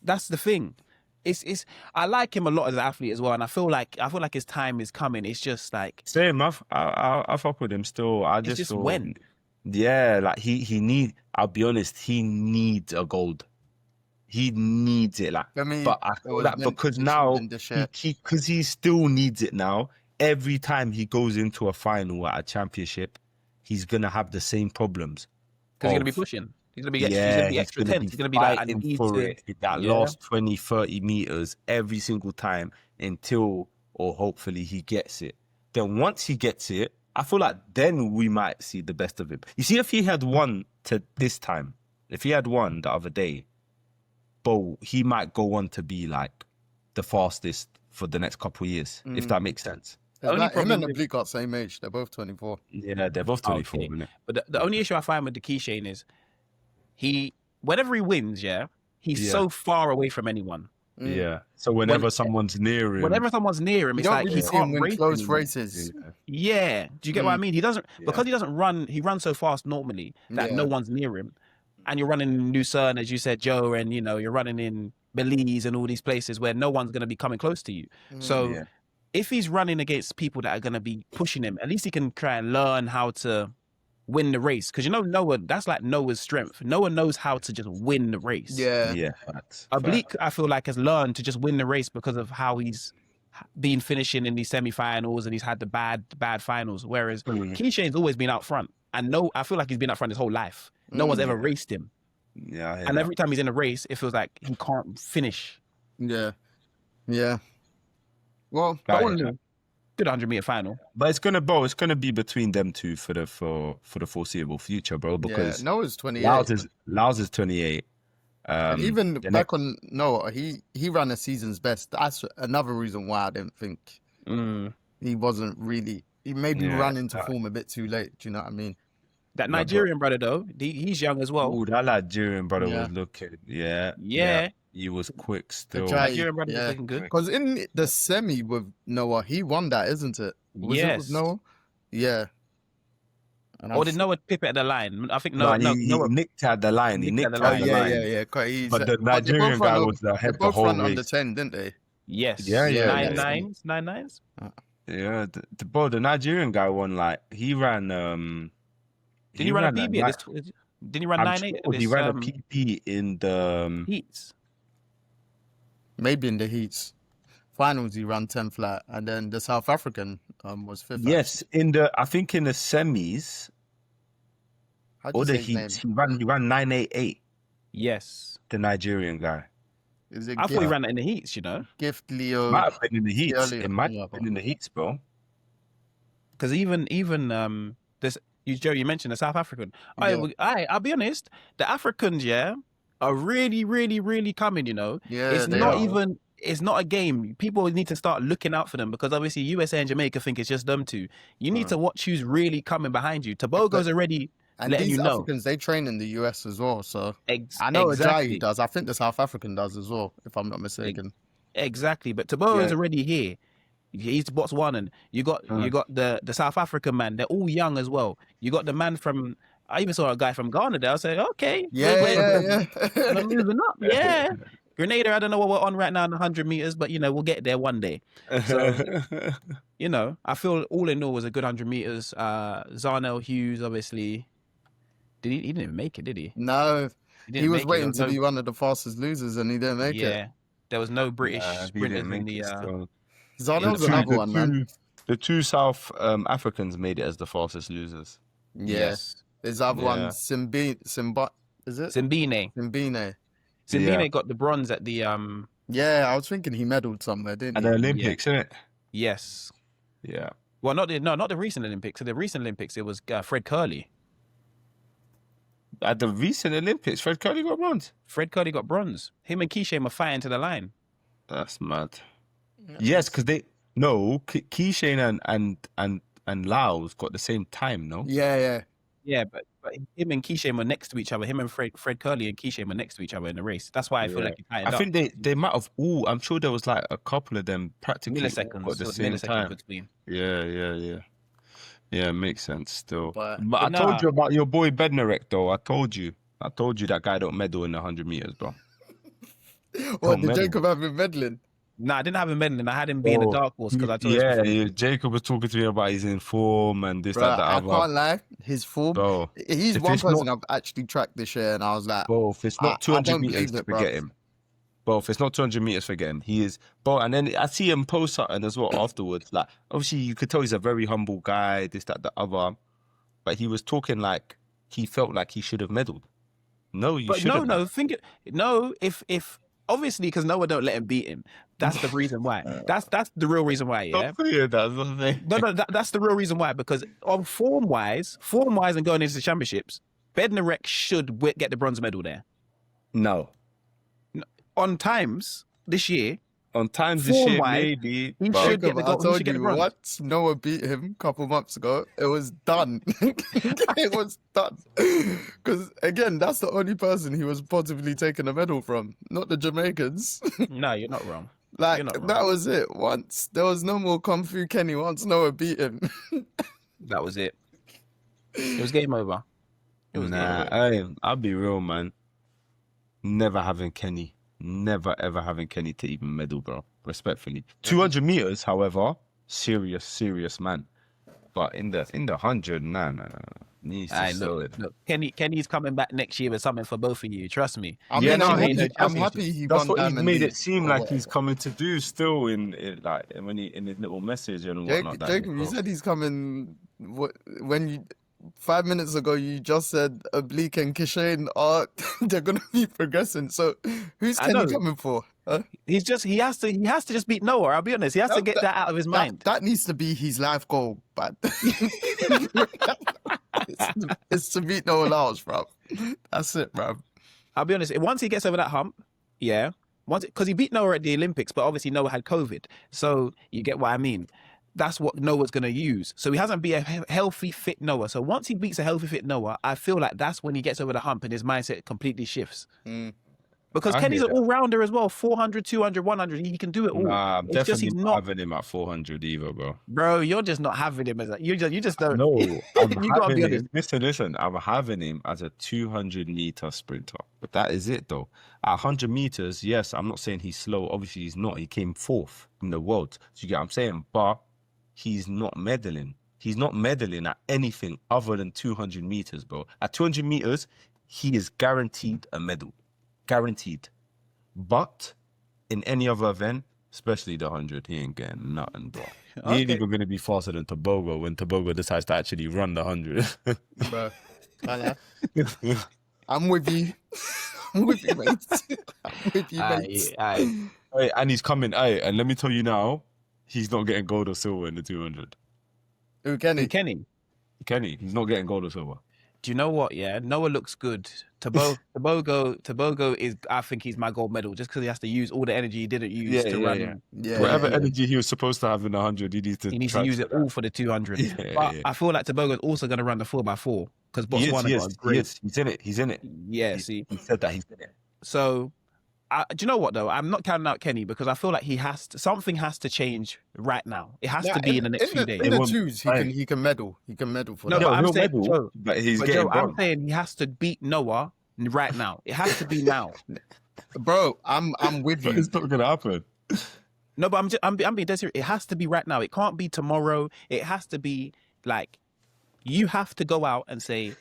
That's the thing. It's. I like him a lot as an athlete as well, and I feel like his time is coming. It's just like same. I fuck with him still. When. Yeah, like he need. I'll be honest. He needs a gold. He needs it. Like, but I feel like because now because he still needs it now. Every time he goes into a final at a championship, he's gonna have the same problems. Because he's going to be pushing. He's going to be extra tense. He's going to be like, I need for to... that last 20, 30 meters every single time until, or hopefully, he gets it. Then once he gets it, I feel like then we might see the best of him. You see, if he had won to this time, if he had won the other day, bro, he might go on to be like the fastest for the next couple of years, if that makes sense. Him and Oblique got same age. They're both 24. Yeah, they're both 24. Okay. But the only issue I find with the Kishane is whenever he wins, he's so far away from anyone. Yeah. So whenever someone's near him, it's like he can't win close races. Yeah. Do you get what I mean? He doesn't because he doesn't run. He runs so fast normally that no one's near him. And you're running in Lucerne, as you said, Joe, and you're running in Belize and all these places where no one's going to be coming close to you. So. If he's running against people that are going to be pushing him, at least he can try and learn how to win the race. Because Noah, that's like Noah's strength. Noah knows how to just win the race. Yeah. Oblique, I feel like, has learned to just win the race because of how he's been finishing in these semi-finals and he's had the bad finals. Whereas Kishane's always been out front. And I feel like he's been out front his whole life. No one's ever raced him. Yeah. And every time he's in a race, it feels like he can't finish. Yeah. Well, good 100-meter final. But it's gonna be between them two for the foreseeable future, bro. Because Noah's 28. Lyles is 28. And even back on Noah, he ran a season's best. That's another reason why I didn't think he wasn't really. He maybe ran into form a bit too late. Do you know what I mean? That Nigerian brother though, he's young as well. Oh, that Nigerian brother was looking. Yeah. He was quick still. Nigerian brother was looking good. Because in the semi with Noah, he won that, isn't it? Was it with Noah? Yeah. Or did Noah pip it at the line? I think Noah nicked at the line. He nicked at the line. Yeah. But the Nigerian guy was the head the whole race. Both ran under 10, didn't they? Yes. Yeah. 9-9s. Yeah, the Nigerian guy won he ran. Did he run a PB? Did he run 9.8? He ran a PB in the heats. Maybe in the heats. Finals he ran 10 flat, and then the South African was 5th. Yes, I think in the semis or the heats he ran 9.88. Yes, the Nigerian guy. I thought he ran it in the heats. Gift Leo might have been in the heats. It might have been in the heats, bro. Because even this, Joe, you mentioned the South African. I'll be honest, the Africans, are really, really, really coming, it's not a game. People need to start looking out for them because obviously USA and Jamaica think it's just them two. You need to watch who's really coming behind you. Tobago's already letting you know. Africans, they train in the US as well, so I know Ajayi does. I think the South African does as well, if I'm not mistaken. Exactly, but Tobago's already here. He's Botswana. You got the South African man. They're all young as well. You got the man from. I even saw a guy from Ghana there. I was like, okay, we're moving up. Yeah, Grenada. I don't know what we're on right now in 100 meters, but we'll get there one day. So, I feel all in all was a good 100 meters. Zarnell Hughes, obviously, he didn't even make it, did he? No, he was waiting to be one of the fastest losers, and he didn't make it. Yeah, there was no British sprinters in the. Zarnell's another one, man. The two South Africans made it as the fastest losers. Yes. There's the other one, is it? Simbine. Simbine got the bronze at the Yeah, I was thinking he medalled somewhere, didn't he? At the Olympics, isn't it? Yes. Yeah. Well, not the recent Olympics. At the recent Olympics, it was Fred Curley. At the recent Olympics, Fred Curley got bronze. Fred Curley got bronze. Him and Kishane were fighting to the line. That's mad. Yes, because Kishane and Lyles got the same time, no? Yeah. Yeah, but him and Kishane were next to each other. Him and Fred Curley and Kishane were next to each other in the race. That's why I feel like he tightened up. I think they might have all. I'm sure there was like a couple of them practically milliseconds at the same time. Between. Yeah. Yeah, makes sense still. But I told you about your boy Bednarek though. I told you that guy don't medal in the 100 meters, bro. What, did Jacob have him meddling? No, I didn't have him meddling. I had him being a dark horse because I told you. Jacob was talking to me about his inform and this, that, the other. I can't lie, his form. Bro, he's one person I've actually tracked this year, and I was like, bro, if it's not 200 meters, forget him. Bro, if it's not 200 meters, forget him. He is, bro. And then I see him post something as well afterwards. Like, obviously, you could tell he's a very humble guy, this, that, the other. But he was talking like he felt like he should have medaled. No, you shouldn't. If obviously, because Noah don't let him beat him. That's the reason why. That's the real reason why, yeah? That's the real reason why. Because on form-wise and going into the championships, Bednarek should get the bronze medal there. No. On times this year, maybe. He should get the gold. I told you, once Noah beat him a couple months ago, it was done. It was done. Because, again, that's the only person he was possibly taking a medal from, not the Jamaicans. No, you're not wrong. That was it. Once there was no more Kung Fu Kenny once Noah beat him. That was it. It was game over. I'll be real, man. Never ever having Kenny to even medal, bro. Respectfully. 200 meters, however, serious man. But in the 100, nah. Look, Kenny's coming back next year with something for both of you. Trust me. I'm happy he That's won what he's Diamond made League. it seem like he's coming to do still in his little message and whatnot. Jacob, you said he's coming. When you 5 minutes ago you just said Oblique and Kishane they're gonna be progressing. So who's Kenny coming for? Huh? He has to just beat Noah. I'll be honest. He has to get that out of his mind. That needs to be his life goal, but it's to beat Noah Lyles, bro. That's it, bro. I'll be honest. Once he gets over that hump, yeah. Because he beat Noah at the Olympics, but obviously Noah had COVID, so you get what I mean. That's what Noah's going to use. So he hasn't been a healthy, fit Noah. So once he beats a healthy, fit Noah, I feel like that's when he gets over the hump and his mindset completely shifts. Because Kenny's an all-rounder as well. 400, 200, 100. He can do it all. Nah, I'm definitely not having him at 400 either, bro. Bro, you're just not having him as a... You just don't... No, I'm you gotta be honest. Listen. I'm having him as a 200-meter sprinter. But that is it, though. At 100 meters, yes, I'm not saying he's slow. Obviously, he's not. He came fourth in the world. So you get what I'm saying? But he's not medaling. He's not medaling at anything other than 200 meters, bro. At 200 meters, he is guaranteed a medal. Guaranteed. But in any other event, especially the 100, he ain't getting nothing, bro. Okay. He ain't even going to be faster than Tobago when Tobago decides to actually run the 100. Bro, I'm with you. I'm with you, mate. Hey, and he's coming. Hey, and let me tell you now, he's not getting gold or silver in the 200. Who, Kenny? Kenny, he's not getting gold or silver. Do you know what? Yeah, Noah looks good. Tobago is. I think he's my gold medal just because he has to use all the energy he didn't use to run. Whatever energy he was supposed to have in the 100, he needs to use it all for the 200. I feel like Tobago's also going to run the 4x4 because Botswana got great. He's in it. Yeah, he said that he's in it. So. Do you know what though? I'm not counting out Kenny because I feel like something has to change right now. It has to be in the next few days. In the twos, he can medal. He can medal for that. No, I'm saying, Joe, but he's getting I'm saying he has to beat Noah right now. It has to be now, bro. I'm with you. It's not gonna happen. No, but I'm being dead serious. It has to be right now. It can't be tomorrow. It has to be like you have to go out and say,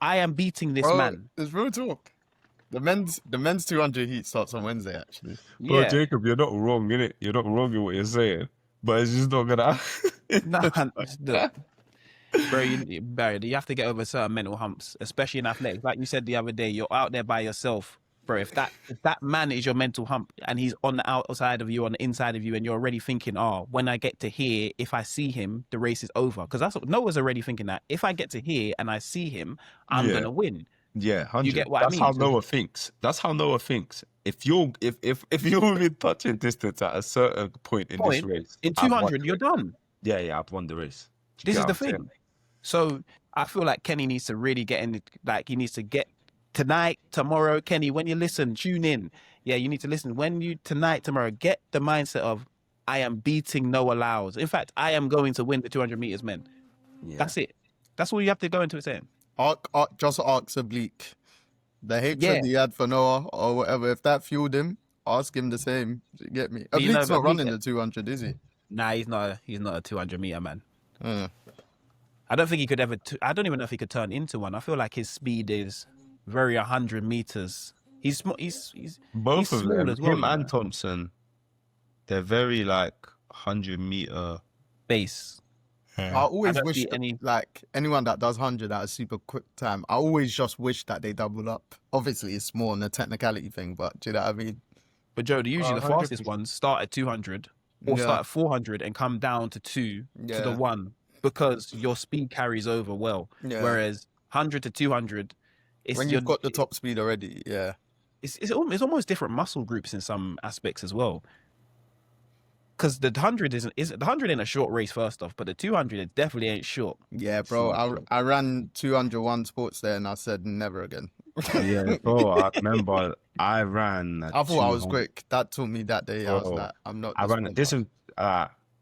I am beating this man. It's real talk. The men's 200 heat starts on Wednesday, actually. Bro, Jacob, you're not wrong, innit? You're not wrong in what you're saying, but it's just not gonna happen. Nah, look, Barry, you have to get over certain mental humps, especially in athletics. Like you said the other day, you're out there by yourself, bro. If that man is your mental hump and he's on the outside of you, on the inside of you, and you're already thinking, oh, when I get to here, if I see him, the race is over. Because that's what Noah's already thinking, that if I get to here and I see him, I'm gonna win. Yeah, 100. You get what That's I mean? how Noah thinks. That's how Noah thinks. If you're within touching distance at a certain point in this race, in 200, you're done. Yeah, I've won the race. This is the thing. So I feel like Kenny needs to really get in. Like, he needs to get tonight, tomorrow. Kenny, when you listen, tune in. Yeah, you need to listen. When you tomorrow, get the mindset of, I am beating Noah Lyles. In fact, I am going to win the 200 meters men. Yeah. That's it. That's all you have to go into it saying. Just ask Oblique. The hatred he had for Noah or whatever, if that fueled him, ask him the same. You get me? Oblique's not running the 200, is he? Nah, he's not a 200 meter man. I don't think he could ever. I don't even know if he could turn into one. I feel like his speed is very 100 meters. He's both of them. As well, him and Thompson, they're very like 100-meter base. I always wish like anyone that does 100 at a super quick time, I always just wish that they double up. Obviously, it's more on a technicality thing, but do you know what I mean? But Joe, usually the fastest ones start at 200 or start at 400 and come down to 2 to the 1. Because your speed carries over well, whereas 100 to 200, when you've got the top speed already, it's almost different muscle groups in some aspects as well. Because the 100 the 100 in a short race first off, but the 200 it definitely ain't short. Yeah, bro, I ran 201 sports there, and I said never again. Yeah, bro, I remember I ran. I thought I was quick. That taught me that day. I was like, I'm not. I ran this.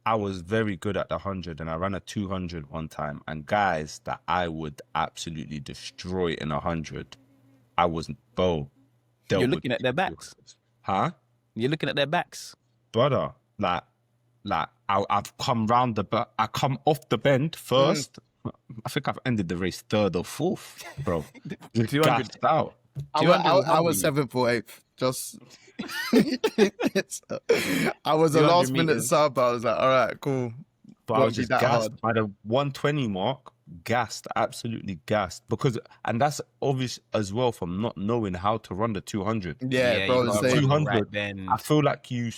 I was very good at the 100, and I ran a 200 one time. And guys that I would absolutely destroy in 100, I wasn't, bro. You're looking at their backs. Huh? You're looking at their backs. Brother, like I've come round the back. I come off the bend first. I think I've ended the race 3rd or 4th, bro. 200 out. I was 7th or 8th. Just I was a last minute sub. I was like, all right, cool. But I was just gassed by the 120 mark. Gassed, absolutely gassed. And that's obvious as well from not knowing how to run the 200. Yeah, bro. The 200. I feel like you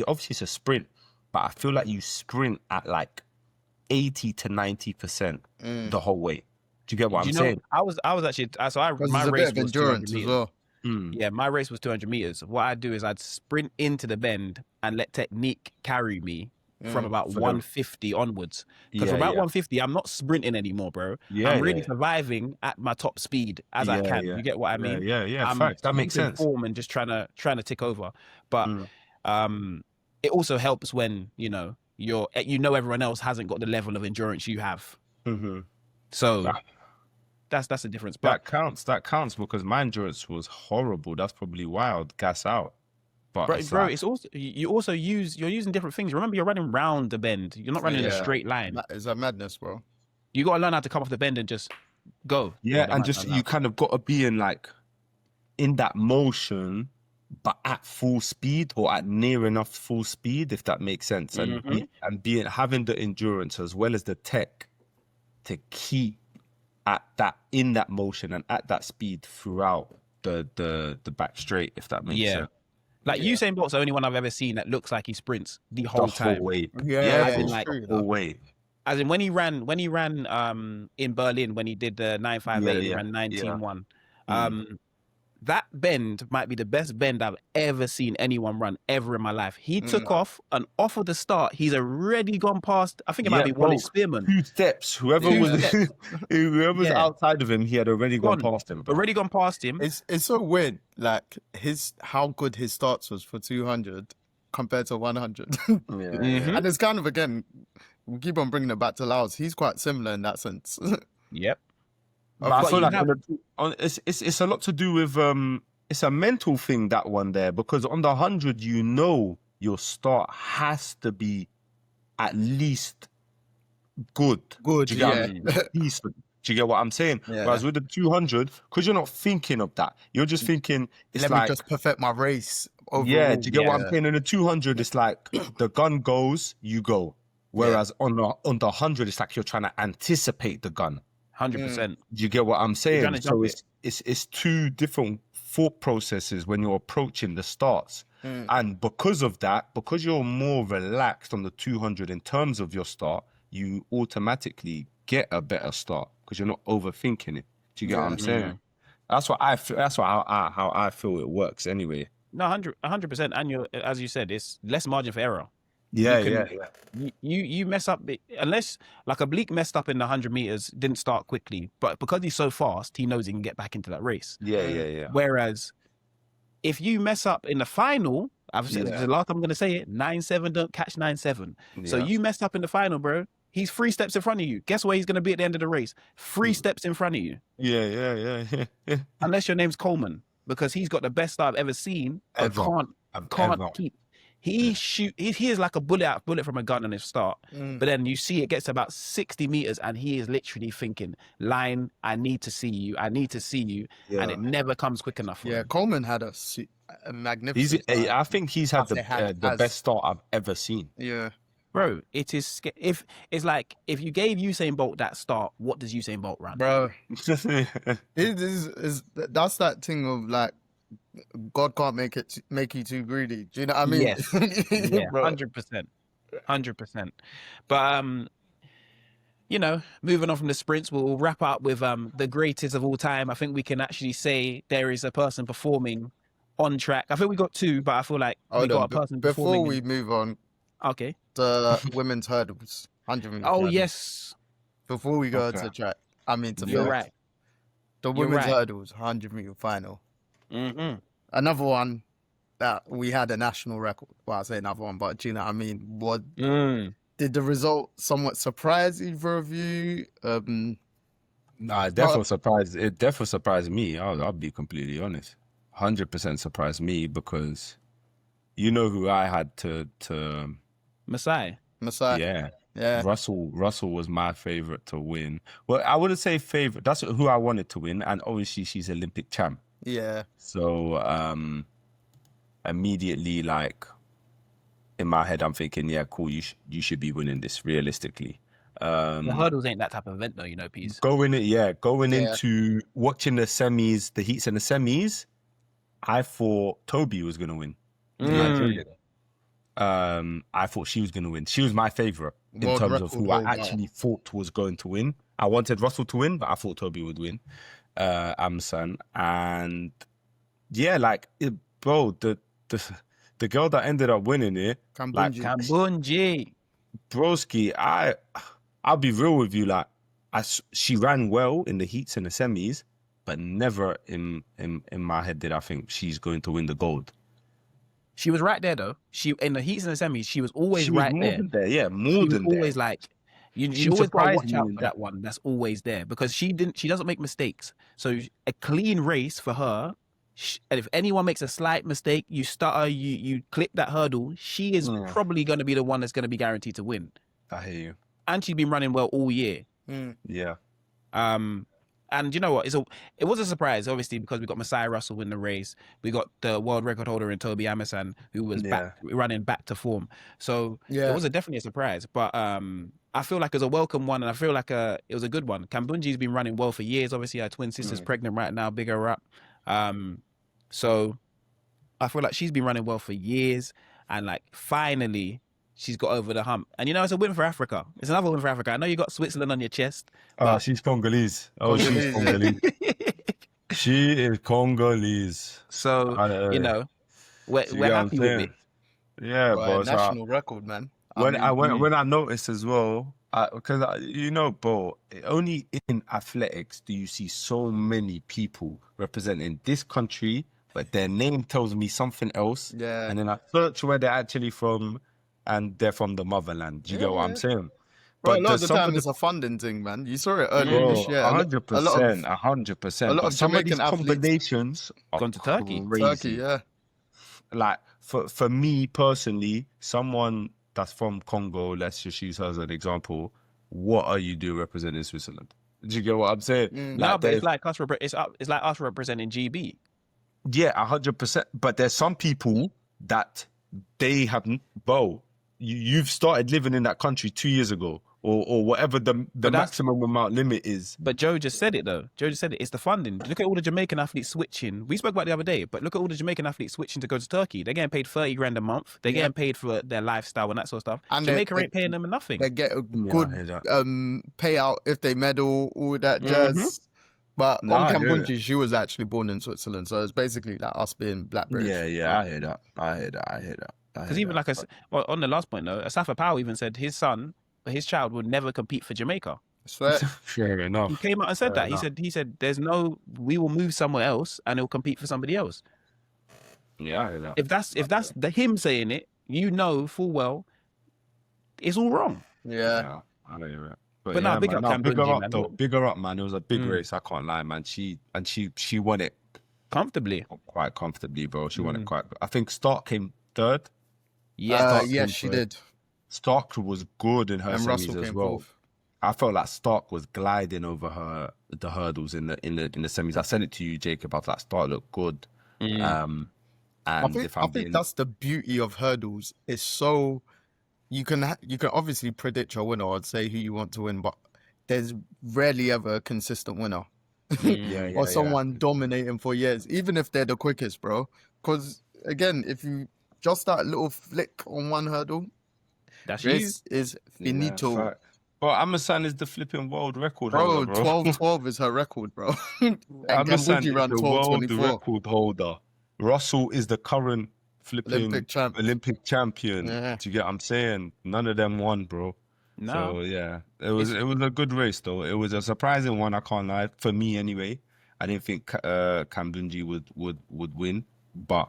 obviously it's a sprint, but I feel like you sprint at like 80 to 90% the whole way. Do you get what I'm saying? I was actually my race was endurance as well. Yeah, my race was 200 meters. What I'd do is I'd sprint into the bend and let technique carry me from about 150 onwards. Because from about 150, I'm not sprinting anymore, bro. I'm really surviving at my top speed as I can. You get what I mean? Yeah. Fact. That makes sense. Form and just trying to tick over. But it also helps when you know everyone else hasn't got the level of endurance you have. So. That's the difference. But that counts because my endurance was horrible. That's probably why I'd gas out. But bro, it's also you're using different things. Remember, you're running round the bend. You're not running in a straight line. It's a madness, bro. You got to learn how to come off the bend and just go. Yeah, and just you kind of got to be in that motion, but at full speed or at near enough full speed, if that makes sense. And having the endurance as well as the tech to keep in that motion and at that speed throughout the back straight, if that makes sense. Like Usain Bolt's the only one I've ever seen that looks like he sprints the whole time. Whole way. The whole way. As in when he ran in Berlin when he did the 958 he ran 19.1. That bend might be the best bend I've ever seen anyone run ever in my life. He took off, and off of the start, he's already gone past. I think it might be Wally Spearman. 2 steps. Whoever was outside of him, he had already gone past him. Bro. Already gone past him. It's so weird, like how good his starts was for 200 compared to 100. And it's kind of, again, we keep on bringing it back to Lyles. He's quite similar in that sense. Yep. But I feel like it's a lot to do with it's a mental thing, that one there, because on the 100 your start has to be at least good. Do you get what I'm saying? Whereas with the 200, because you're not thinking of that, you're just thinking let me just perfect my race overall. Do you get what I'm saying? In the 200, it's like the gun goes, you go. Whereas on the 100, it's like you're trying to anticipate the gun. 100%. Do you get what I'm saying? So it. it's two different thought processes when you're approaching the starts. And because of that, because you're more relaxed on the 200 in terms of your start, you automatically get a better start because you're not overthinking it. Do you get what I'm saying? That's what I feel. That's how I feel it works anyway. No, 100%. And as you said, it's less margin for error. Yeah. You mess up, unless like Oblique messed up in the 100 meters, didn't start quickly, but because he's so fast, he knows he can get back into that race. Yeah. Whereas if you mess up in the final, I've said the last time I'm going to say it, 9-7 don't catch 9-7. So you messed up in the final, bro. He's 3 steps in front of you. Guess where he's going to be at the end of the race? 3 steps in front of you. Yeah. Unless your name's Coleman, because he's got the best start I've ever seen. Can't keep. He is like a bullet from a gun on his start. But then you see it gets to about 60 meters and he is literally thinking, line, I need to see you. And it never comes quick enough. Yeah, Coleman had a magnificent start. I think he's had the best start I've ever seen. Yeah. Bro, it is if it's like if you gave Usain Bolt that start, what does Usain Bolt run? Bro, that's that thing of like God can't make you too greedy. Do you know what I mean? Yes. Yeah, 100%. 100%. But moving on from the sprints, we'll wrap up with the greatest of all time. I think we can actually say there is a person performing on track. I think we got 2, but I feel like we got a person performing. Before we move on, okay. The women's hurdles, 100 meters. Oh, hurdles. Yes. Before we go to track, You're right. The women's hurdles, 100 meter final. Another one that we had a national record. Well, I say another one, but do you know what I mean? Did the result somewhat surprise either of you? Nah, it definitely surprised. It definitely surprised me. I'll be completely honest. 100% surprised me because you know who I had to. Masai. Yeah. Russell was my favorite to win. Well, I wouldn't say favorite. That's who I wanted to win, and obviously she's Olympic champ. Yeah. So immediately, like in my head, I'm thinking, yeah, cool. You should be winning this realistically. The hurdles ain't that type of event, though. You know, Peace. Going into watching the semis, the heats and the semis, I thought Toby was gonna win. I thought she was going to win. She was my favorite in terms of who I actually thought was going to win. I wanted Russell to win, but I thought Toby would win. Amsan. And yeah, bro, the girl that ended up winning it, Kambunji. Broski, I'll be real with you, she ran well in the heats and the semis, but never in my head did I think she's going to win the gold. She was right there though. She in the heats and the semis, she was always right there. Yeah, more than there. Always like you always gotta watch out for that one. That's always there because she doesn't make mistakes. So a clean race for her. And if anyone makes a slight mistake, you stutter, you clip that hurdle. She is probably going to be the one that's going to be guaranteed to win. I hear you. And she's been running well all year. Yeah. And you know what? It was a surprise, obviously, because we got Masai Russell in the race. We got the world record holder in Toby Amasan, who was running back to form. So it was definitely a surprise. But I feel like it was a welcome one, and I feel like it was a good one. Kambunji's been running well for years. Obviously, her twin sister's pregnant right now, big her up. So I feel like she's been running well for years, and finally she's got over the hump. And it's a win for Africa. It's another win for Africa. I know you got Switzerland on your chest. She's Congolese. She's Congolese. She is Congolese. So we're happy with it. Yeah, bro. National record, man. When I noticed as well, because bro, only in athletics do you see so many people representing this country, but their name tells me something else. Yeah. And then I search where they're actually from, and they're from the motherland. Do you get what I'm saying? Bro, a lot of the time it's a funding thing, man. You saw it earlier this year. 100%. A lot of some of these Jamaican combinations are gone to Turkey. Crazy. Turkey, yeah. Like for me personally, someone that's from Congo, let's just use her as an example. What are you doing representing Switzerland? Do you get what I'm saying? No, but it's like us. It's like us representing GB. Yeah, 100%. But there's some people that they have, bro. you've started living in that country 2 years ago, or whatever the maximum amount limit is. But Joe just said it though. Joe just said it. It's the funding. Look at all the Jamaican athletes switching. We spoke about it the other day, but look at all the Jamaican athletes switching to go to Turkey. They're getting paid 30 grand a month. They're getting paid for their lifestyle and that sort of stuff. And Jamaica ain't paying them nothing. They get a good payout if they medal, all that jazz. But on Kambundji, she was actually born in Switzerland, so it's basically like us being Black British. Yeah, I hear that. Because even like on the last point though, Asafa Powell even said his child would never compete for Jamaica. Fair enough. He came out and said that. He said we will move somewhere else and he'll compete for somebody else. Yeah, I hear that. If that's him saying it, you know full well it's all wrong. Yeah. I hear it. But now big up though. Bigger up, man. It was a big race. I can't lie, man. She won it comfortably, quite comfortably, bro. She won it quite. I think Stark came third. Yeah, she did. Stark was good in her semis Russell as well. Fourth. I felt like Stark was gliding over the hurdles in the semis. I sent it to you, Jacob. I was like, Stark looked good. And I think that's the beauty of hurdles. It's so you can obviously predict your winner or say who you want to win, but there's rarely ever a consistent winner. Or someone dominating for years, even if they're the quickest, bro. Because again, if you just that little flick on one hurdle, that's is finito. Yeah, but Amazon is the flipping world record holder, bro. 12-12 is her record, bro. Amazon is the world record holder. Russell is the current flipping Olympic champion. Yeah. Do you get what I'm saying? None of them won, bro. No. So yeah, it was a good race though. It was a surprising one. I can't lie, for me anyway. I didn't think Kambundji would win, but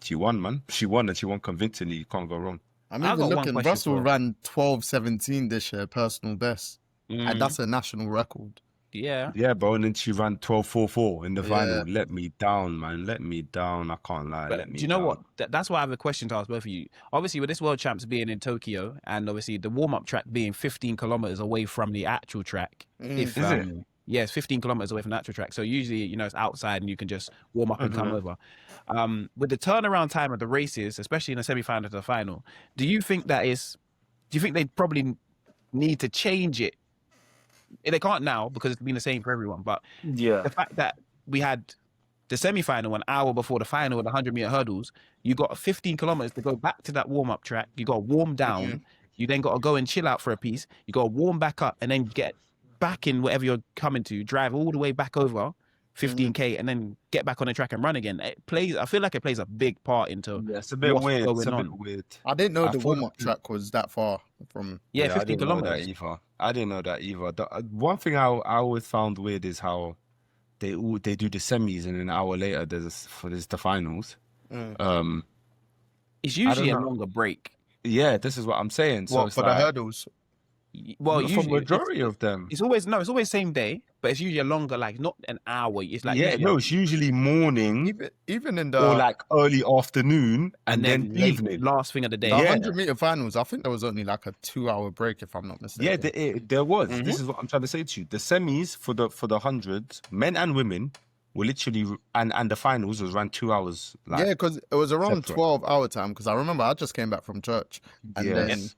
she won, man. She won, and she won convincingly. You can't go wrong. I'm even looking. Russell ran 12:17 this year, personal best, and that's a national record. Yeah, bro. And then she ran 12:44 in the final. Let me down, man. Let me down. I can't lie. But do you know what? That's why I have a question to ask both of you. Obviously, with this World Champs being in Tokyo, and obviously the warm-up track being 15 kilometers away from the actual track. Is it? Yeah, it's 15 kilometers away from the actual track. So usually, it's outside and you can just warm up and come over. With the turnaround time of the races, especially in the semi-final to the final, do you think they probably need to change it? They can't now because it's been the same for everyone. But the fact that we had the semi-final an hour before the final with the 100-meter hurdles, you got 15 kilometers to go back to that warm-up track. You got to warm down. You then got to go and chill out for a piece. You got to warm back up and then get back in whatever you're coming to, drive all the way back over 15k and then get back on the track and run again. I feel like it plays a big part into it's a bit weird. It's a bit weird. I didn't know the warm-up track was that far from 15 kilometers. I didn't know that either. One thing I always found weird is how they do the semis and an hour later there's the finals. It's usually a longer break. Yeah, this is what I'm saying. So for the hurdles? Well, usually for majority of them, it's always same day, but it's usually a longer, like not an hour. It's like it's usually morning, even in the or like early afternoon, and then evening, last thing of the day. The 100-meter finals, I think there was only like a 2-hour break, if I'm not mistaken. Yeah, there was. This is what I'm trying to say to you. The semis for the hundreds, men and women, were literally, and the finals was around 2 hours. Like, because it was around 12-hour time. Because I remember I just came back from church, and then.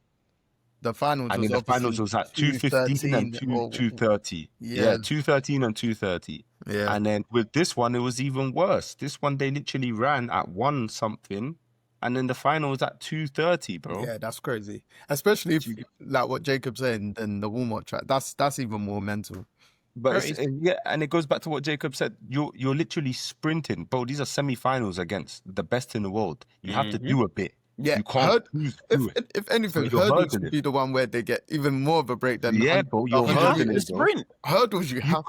The finals was at 2:15 and 2:30. Yeah, 2:13 and 2:30. Yeah. And then with this one, it was even worse. This one, they literally ran at 1 something, and then the final was at 2:30, bro. Yeah, that's crazy. Especially if, like what Jacob's saying, then the warm-up track. That's even more mental. But and it goes back to what Jacob said. You're literally sprinting, bro. These are semi-finals against the best in the world. You have to do a bit. Yeah, you can't if anything, hurdles would be the one where they get even more of a break than bro. You're hurdling sprint. Hurdles, you can't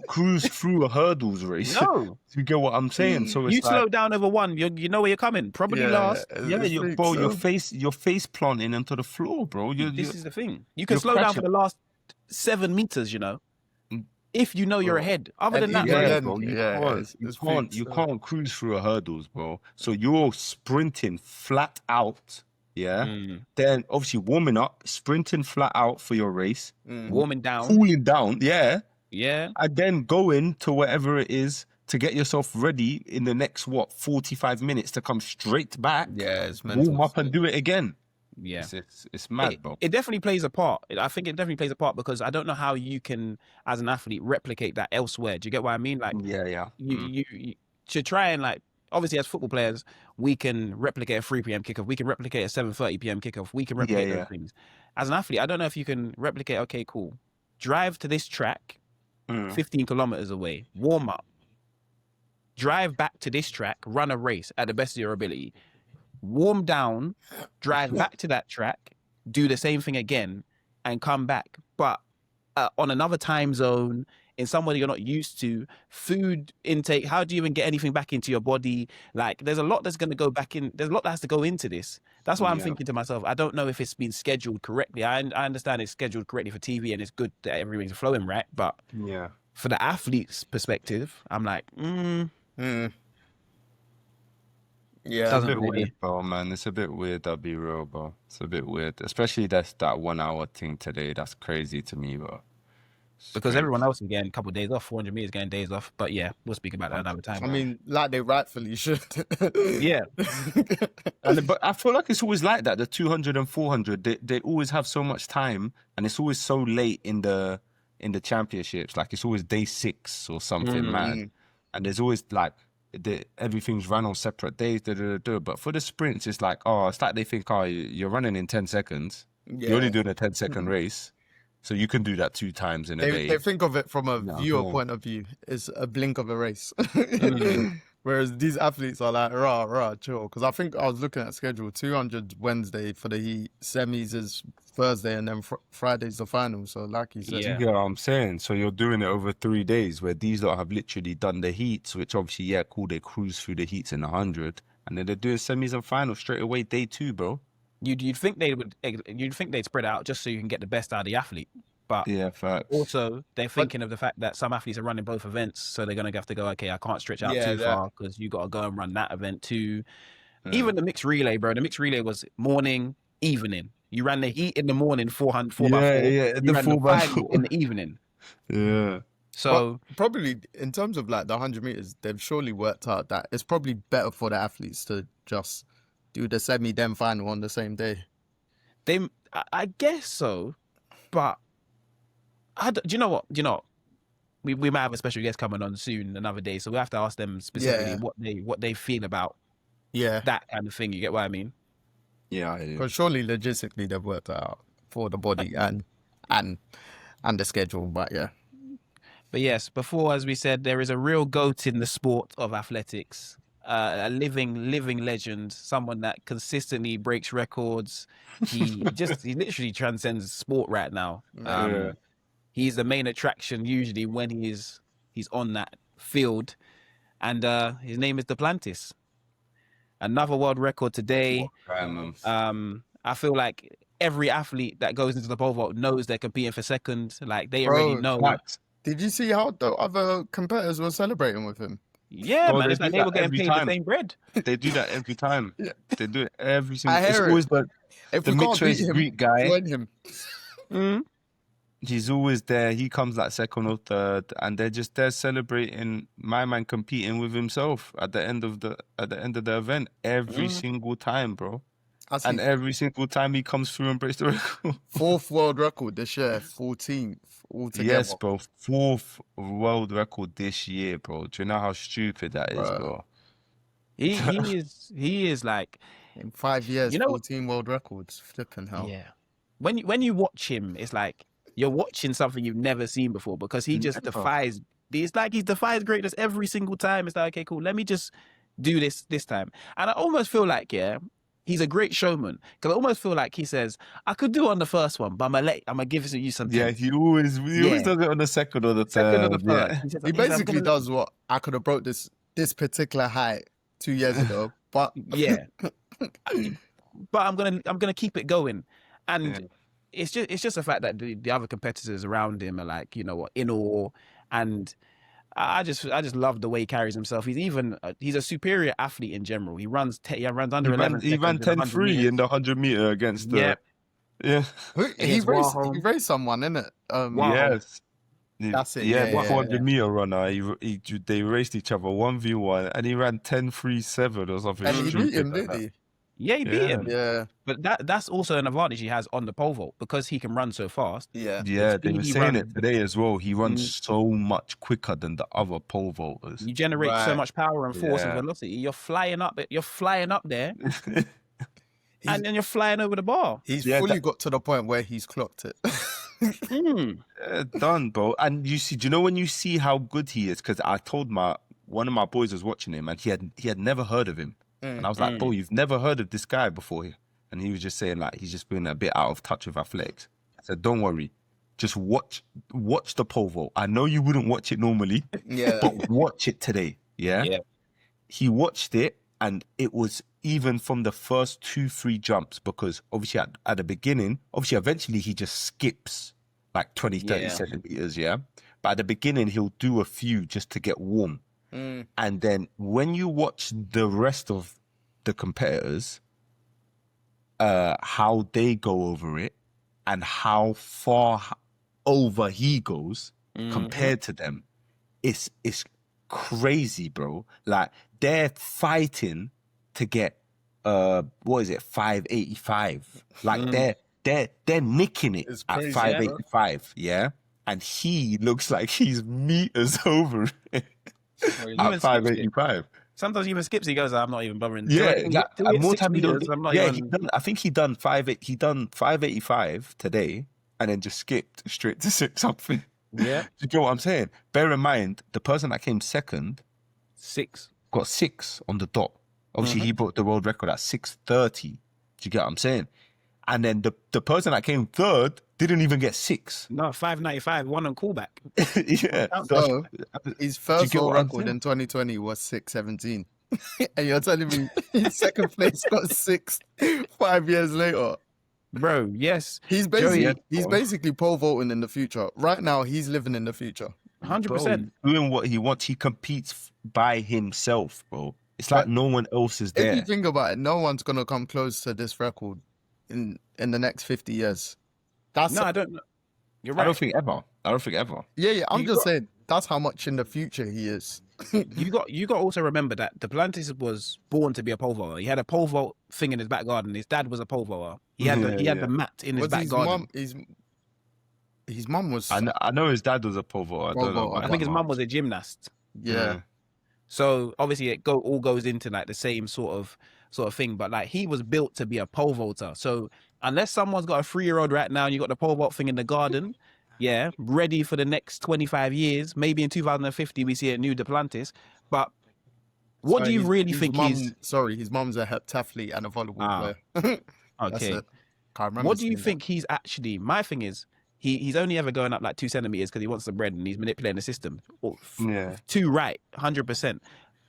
cruise through a hurdles race. No, you get what I'm saying. So it's slow down over one. You know where you're coming. Probably last. Your face planting into the floor, bro. This is the thing. You can slow down for the last 7 meters. If you know you're ahead. Other than that, bro, you can't cruise through a hurdles, bro. So you're sprinting flat out, Then obviously warming up, sprinting flat out for your race, warming down, cooling down, yeah, and then going to wherever it is to get yourself ready in the next 45 minutes to come straight back, it's mental. warm up and do it again. Yeah, it's mad, bro. It definitely plays a part. I think it definitely plays a part because I don't know how you can, as an athlete, replicate that elsewhere. Do you get what I mean? Like, you should try and like. Obviously, as football players, we can replicate a 3 p.m. kickoff. We can replicate a 7:30 p.m. kickoff. We can replicate those things. As an athlete, I don't know if you can replicate. Okay, cool. Drive to this track, 15 kilometers away. Warm up. Drive back to this track. Run a race at the best of your ability. Warm down. Drive back to that track. Do the same thing again, and come back. But on another time zone. In somewhere you're not used to, food intake, how do you even get anything back into your body? Like, there's a lot that's going to go back in. There's a lot that has to go into this. That's why I'm thinking to myself, I don't know if it's been scheduled correctly. I understand it's scheduled correctly for TV and it's good that everything's flowing right. But for the athlete's perspective, I'm like, Yeah, it's a bit weird, bro, man. It's a bit weird, I'll be real, bro. It's a bit weird. Especially that 1 hour thing today. That's crazy to me, bro. Because everyone else is getting a couple of days off, 400 meters getting days off. But yeah, we'll speak about that another time. I mean, like they rightfully should. Yeah. But I feel like it's always like that. The 200 and 400, they always have so much time, and it's always so late in the championships. Like it's always day 6 or something, man. And there's always like everything's run on separate days. But for the sprints, it's like it's like they think, you're running in 10 seconds. Yeah. You're only doing a 10-second race. So you can do that 2 times in a day. They think of it from a viewer point of view. It's a blink of a race. Whereas these athletes are like, rah, chill. Because I think I was looking at schedule, 200 Wednesday for the heat, semis is Thursday, and then Friday's the final. So like you said. You get what I'm saying? So you're doing it over 3 days where these lot have literally done the heats, which obviously, cool, they cruise through the heats in 100. And then they're doing semis and finals straight away, day 2, bro. You'd think they'd spread out just so you can get the best out of the athlete, but facts. Also they're thinking of the fact that some athletes are running both events, so they're gonna have to go. Okay, I can't stretch out too far because you got to go and run that event too. Even the mixed relay, bro. The mixed relay was morning, evening. You ran the heat in the morning, 400, 4x4. You ran the final in the evening. Yeah. So probably in terms of like the 100 meters, they've surely worked out that it's probably better for the athletes to just do the semi then final on the same day. I guess so, but do you know what? We might have a special guest coming on soon another day, so we have to ask them specifically what they feel about that kind of thing. You get what I mean? Yeah, I do. Because surely logistically they've worked out for the body and the schedule, but yeah. But yes, before, as we said, there is a real GOAT in the sport of athletics. A living legend, someone that consistently breaks records. He literally transcends sport right now. He's the main attraction usually when he's on that field, and his name is Duplantis. Another world record today. I feel like every athlete that goes into the pole vault knows they're competing for second. Like they already know. Did you see how the other competitors were celebrating with him? Yeah, man, it's like they were getting paid the same bread. They do that every time. They do it every single time. It's always the mixed race Greek guy. Join him. He's always there. He comes like second or third, and they're celebrating my man competing with himself at the end of the event every single time, bro. And every single time he comes through and breaks the record. 4th world record this year, 14th altogether. Yes, bro. 4th world record this year, bro. Do you know how stupid that is, bro? He is like in 5 years, 14 world records. Flipping hell. Yeah. When you watch him, it's like you're watching something you've never seen before because he just defies. It's like he defies greatness every single time. It's like, okay, cool. Let me just do this time. And I almost feel like, he's a great showman because I almost feel like he says, I could do it on the first one, but I'm gonna give you something. Yeah, he always does it on the second or the third. He basically does what I could have broke this particular height 2 years ago, but but I'm gonna keep it going, and it's just the fact that the other competitors around him are like, you know what, in awe, and I just love the way he carries himself. He's a superior athlete in general. He runs under 11. He ran 10.3 in the 100 meter against the He raced someone, innit? Yes. That's it. Yeah, the 400 meter runner. They raced each other 1v1, and he ran 10.37 or something. And he beat him, didn't he? Yeah, he beat him. Yeah. But that's also an advantage he has on the pole vault because he can run so fast. Yeah. Yeah, they were saying it today as well. He runs so much quicker than the other pole vaulters. You generate so much power and force and velocity. You're flying up there. And then you're flying over the bar. He's fully got to the point where he's clocked it. Done, bro. And you see, do you know when you see how good he is? Because I told one of my boys was watching him, and he had never heard of him. And I was like, bro, you've never heard of this guy before. And he was just saying like he's just been a bit out of touch with athletics. I said, don't worry, just watch the pole vault. I know you wouldn't watch it normally, but watch it today. Yeah. He watched it, and it was even from the first 2-3 jumps, because obviously at the beginning, eventually he just skips like 20-30 centimeters, but at the beginning he'll do a few just to get warm. And then when you watch the rest of the competitors, how they go over it and how far over he goes compared to them, it's crazy, bro. Like, they're fighting to get 585. Like they're nicking it at 585, and he looks like he's meters over it at 585. Sometimes he even skips. He goes, "I'm not even bothering." More time he don't. I think he done 585 today, and then just skipped straight to 6 something. Yeah, do you get what I'm saying? Bear in mind, the person that came second, 6, got 6 on the dot. Obviously, he broke the world record at 6:30. Do you get what I'm saying? And then the person that came third didn't even get 6. No, 5:95, one on callback. So his first world record in 2020 was 6:17, and you're telling me his second place got 6 5 years later, bro? Yes, he's basically pole vaulting in the future. Right now, he's living in the future. 100%. Doing what he wants. He competes by himself, bro. It's like no one else is there. If you think about it, no one's gonna come close to this record in the next 50 years. I don't know. You're right. I don't think ever. Yeah. I'm just saying that's how much in the future he is. you got to also remember that Duplantis was born to be a pole vaulter. He had a pole vault thing in his back garden. His dad was a pole vaulter. He had the mat in his back garden. His mum was. I know his dad was a pole vaulter. I don't know. I think his mum was a gymnast. Yeah. So obviously it all goes into like the same sort of thing, but like he was built to be a pole vaulter. So unless someone's got a 3-year-old right now and you got the pole vault thing in the garden, ready for the next 25 years, maybe in 2050 we see a new Duplantis. But what do you really think he's? Sorry, his mum's a heptathlete and a volleyball player. Okay. What do you think he's actually? My thing is, he's only ever going up like 2 centimeters because he wants the bread and he's manipulating the system. Too right, 100%.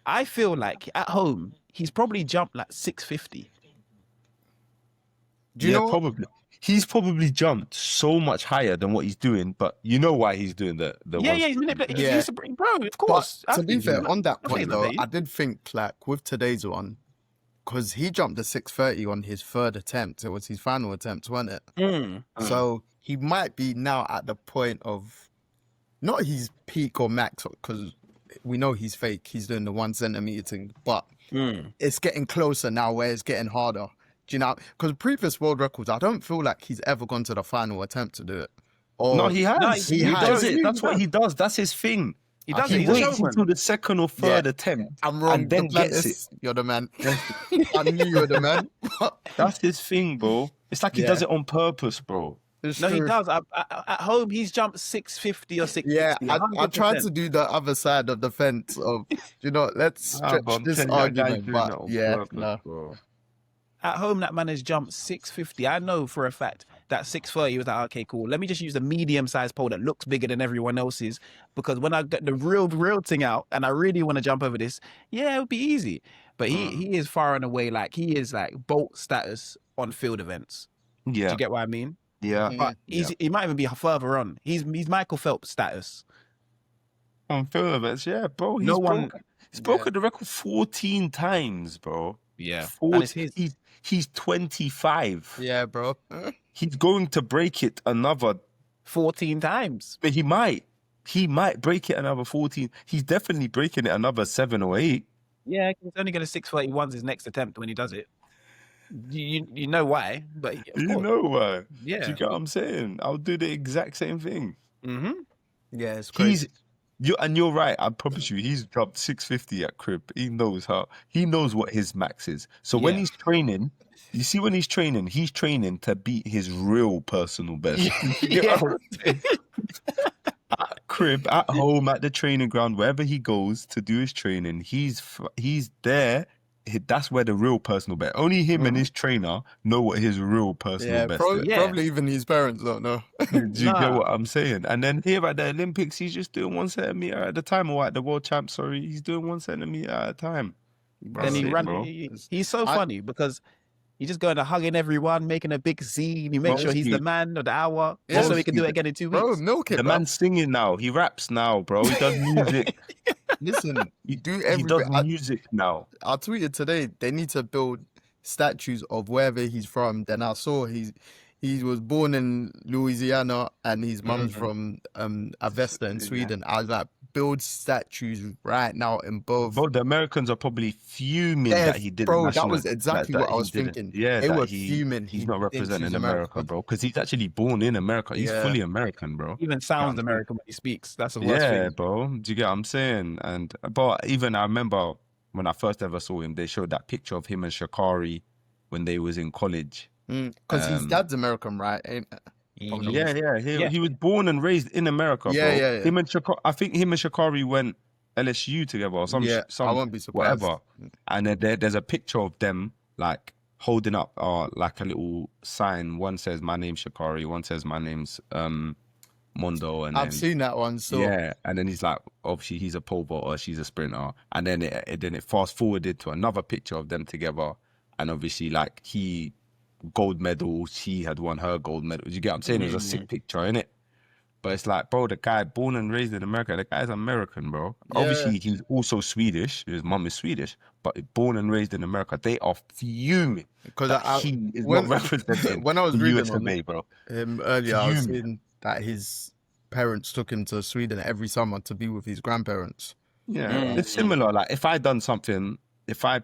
I feel like at home he's probably jumped like 650. Do you know? Probably. He's probably jumped so much higher than what he's doing, but you know why he's doing the he's manipulating. Bro, of course. But to be fair, on that point though, I did think like with today's one, because he jumped to 630 on his third attempt. It was his final attempt, wasn't it? So he might be now at the point of not his peak or max, because we know he's fake. He's doing the 1 centimeter thing, but it's getting closer now where it's getting harder. Do you know? Because previous world records, I don't feel like he's ever gone to the final attempt to do it. No, he has. No, he does it. That's what he does. That's his thing. He does He waits until the second or third attempt. I'm wrong. And then gets it. You're the man. I knew you were the man. That's his thing, bro. It's like he does it on purpose, bro. He does. At home, he's jumped 650 or 660. Yeah, I tried to do the other side of the fence of, let's stretch this argument. But no. At home, that man has jumped 650. I know for a fact that 630 was like, okay, cool. Let me just use the medium-sized pole that looks bigger than everyone else's, because when I get the real thing out and I really want to jump over this, it would be easy. But he is far and away, like, he is like Bolt status on field events. Yeah. Do you get what I mean? Yeah. But he might even be further on. He's Michael Phelps status. On field events, bro. He's broken the record 14 times, bro. Yeah. He's 25. Yeah, bro. He's going to break it another 14 times. But he might break it another 14. He's definitely breaking it another 7 or 8. Yeah, he's only going to 631's his next attempt when he does it. You know why, but of You course. know why? Yeah. Do you get what I'm saying? I'll do the exact same thing. Mm-hmm. Yeah, it's crazy. You're right. I promise you, he's dropped 650 at crib. He knows what his max is. So when he's training, you see when he's training to beat his real personal best. At crib, at home, at the training ground, wherever he goes to do his training, he's there. That's where the real personal best. Only him and his trainer know what his real personal best is. Probably even his parents don't know. Do you get what I'm saying? And then here at the Olympics, he's just doing 1 centimeter at a time, or at the World Champs, sorry, he's doing 1 centimeter at a time. Then he ran. He's so funny because he's just going to hugging everyone, making a big scene. He makes sure he's the man of the hour, just so he can do it again in 2 weeks. Bro, milk it, the man's singing now. He raps now, bro. He does music. Listen, he does music now. I tweeted today they need to build statues of wherever he's from. Then I saw he was born in Louisiana and his mum's from Avesta in Sweden. I was like, build statues right now in both. Bro, the Americans are probably fuming that he didn't. Bro, that was exactly what I was thinking. Yeah, they were fuming. He's not representing America, bro, because he's actually born in America. He's fully American, bro. He even sounds American when he speaks. That's the worst thing. Yeah, bro. Do you get what I'm saying? But even I remember when I first ever saw him, they showed that picture of him and Sha'Carri when they was in college. Because his dad's American, right? He was born and raised in America, bro. Yeah. Him and I think him and Sha'Carri went LSU together or some I won't be surprised. Whatever. And there's a picture of them like holding up like a little sign. One says my name's Sha'Carri, one says my name's Mondo, and I've seen that one. So and then he's like, obviously he's a pole vaulter, she's a sprinter, and then it fast forwarded to another picture of them together, and obviously like he gold medal, she had won her gold medal. You get what I'm saying? It was a sick picture, innit? But it's like, bro, the guy born and raised in America, the guy's American, bro. Yeah. Obviously, he's also Swedish. His mum is Swedish, but born and raised in America, they are fuming because he is not representing when I was reading USA, bro. Earlier, I was seeing that his parents took him to Sweden every summer to be with his grandparents. Yeah, it's similar. Like if I done something, if I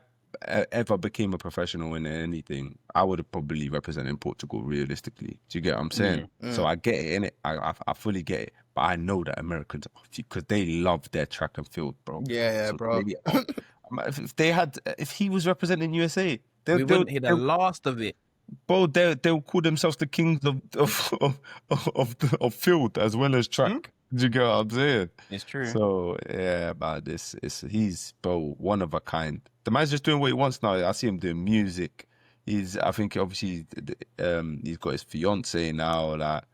ever became a professional in anything, I would have probably represented Portugal realistically. Do you get what I'm saying? So I get it, innit? I fully get it. But I know that Americans, because they love their track and field, bro. Yeah, so bro. Maybe, if he was representing USA, we wouldn't hear the last of it. Bro, they'll call themselves the kings of field as well as track. Do you get what I'm saying? It's true. So yeah, but he's bro, one of a kind. The man's just doing what he wants now. I see him doing music. I think obviously he's got his fiance now. Like,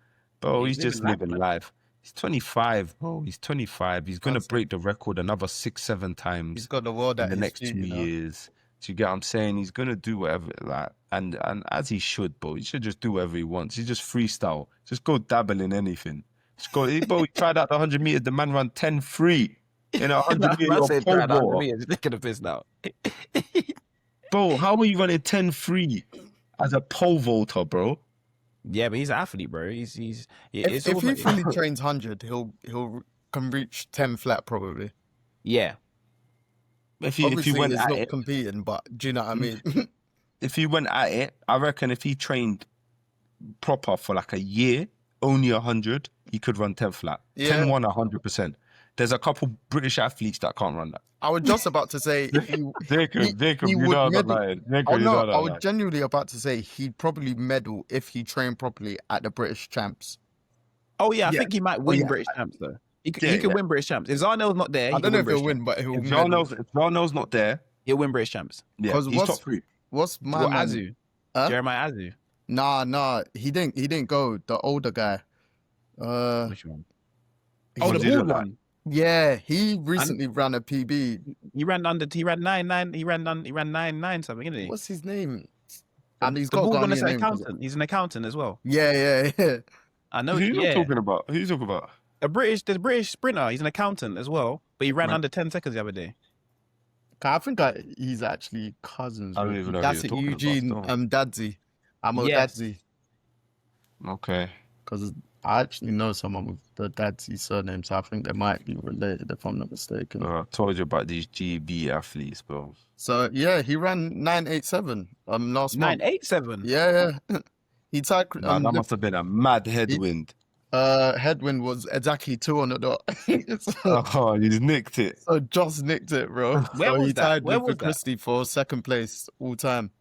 bro, he's just living life. He's 25, bro. He's 25. He's gonna break the record another 6-7 times. He's got the world in the next 2 years. Do you get what I'm saying? He's gonna do whatever, like, and as he should, bro. He should just do whatever he wants. He just freestyle. Just go dabble in anything. Bro, he tried out the 100 meters. The man ran 10-3 in 100 meters. You're taking a piss now. Bro, how are you running 10-3 as a pole vaulter, bro? Yeah, but he's an athlete, bro. If he fully trains 100, he'll can reach 10 flat probably. Yeah. If he went at it, competing, but do you know what I mean? If he went at it, I reckon if he trained proper for like a year, only 100, he could run 10 flat. 10-1, 100%. There's a couple British athletes that can't run that. I was just about to say they could, you know I'm lying. I was genuinely about to say he'd probably medal if he trained properly at the British champs. Oh yeah, I think he might win British champs though. He could win British champs. If Zarnell's not there, I don't know if he'll win, but he'll win. If Zarnell's not there, he'll win British champs. Yeah, he's top 3. What's my man? Azu? Jeremiah Azu? Nah, he didn't go. The older guy. Which one? The bald one. Yeah, he recently ran a PB. He ran 9-9. He ran 9-9 something, isn't he? What's his name? And he's got an accountant. He's an accountant as well. Yeah. I know. Who you talking about? Who you talking about? The British sprinter. He's an accountant as well, but he ran under 10 seconds the other day. I think he's actually cousins. I don't even know That's Eugene Dadzi. I'm Dadzi. Okay. because I actually know someone with the Dad's surname, so I think they might be related if I'm not mistaken. I told you about these GB athletes, bro. So yeah, he ran 987 last month. 987. Yeah. He tied. That must have been a mad headwind. Headwind was exactly 2 on the dot. Oh, he's nicked it. So just nicked it, bro. Where so was he that? tied Where with was the Christie for second place all time.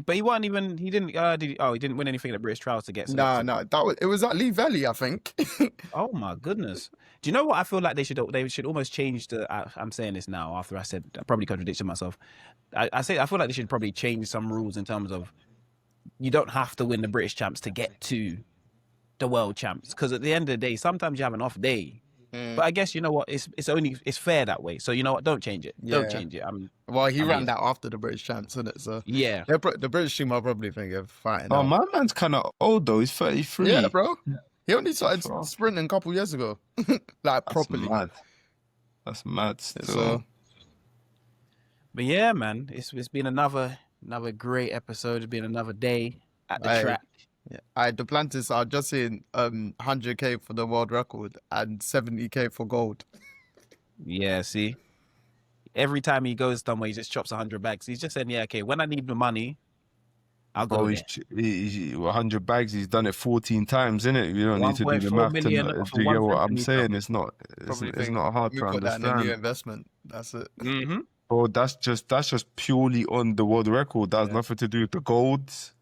But he wasn't even. He didn't. He didn't win anything at the British Trials to get selected. No. It was at Lee Valley, I think. Oh my goodness! Do you know what I feel like they should almost change the? I'm saying this now after I probably contradicted myself. I feel like they should probably change some rules in terms of you don't have to win the British champs to get to the world champs, because at the end of the day, sometimes you have an off day. But I guess you know what, it's fair that way. So you know what, don't change it. Don't change it. He ran that after the British champs, isn't it? So yeah, the British team are probably thinking of fighting. Oh, my man's kind of old though. He's 33. Yeah, bro. He only started sprinting a couple years ago, like properly. That's mad still. So, but yeah, man, it's been another great episode. It's been another day at the track. Yeah. Duplantis are just in 100k for the world record and 70k for gold. Yeah, see, every time he goes somewhere, he just chops 100 bags. He's just saying, yeah, okay, when I need the money, I'll go there. 100 bags. He's done it 14 times, innit? You don't need to do the math. Do you get what I'm saying? It's not hard to understand. That in a new investment. That's it. Mm-hmm. Bro, that's just purely on the world record. That has nothing to do with the golds.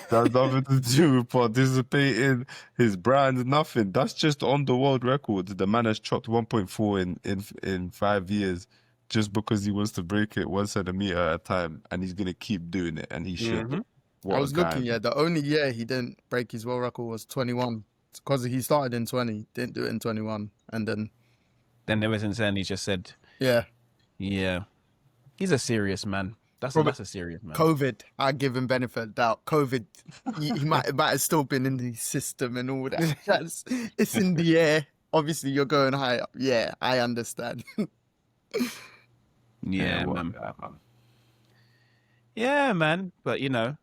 That has nothing to do with participating, his brand, nothing. That's just on the world record. The man has chopped 1.4 in 5 years just because he wants to break it 1 centimeter at a time, and he's gonna keep doing it, and he should. I was looking, the only year he didn't break his world record was 21, because he started in 20, didn't do it in 21, and then ever since then he just said, yeah. He's a serious man. That's a serious man. COVID, I give him benefit of doubt. COVID, he might have still been in the system and all that. It's in the air. Obviously, you're going high up. Yeah, I understand. Man. Yeah, man. But you know,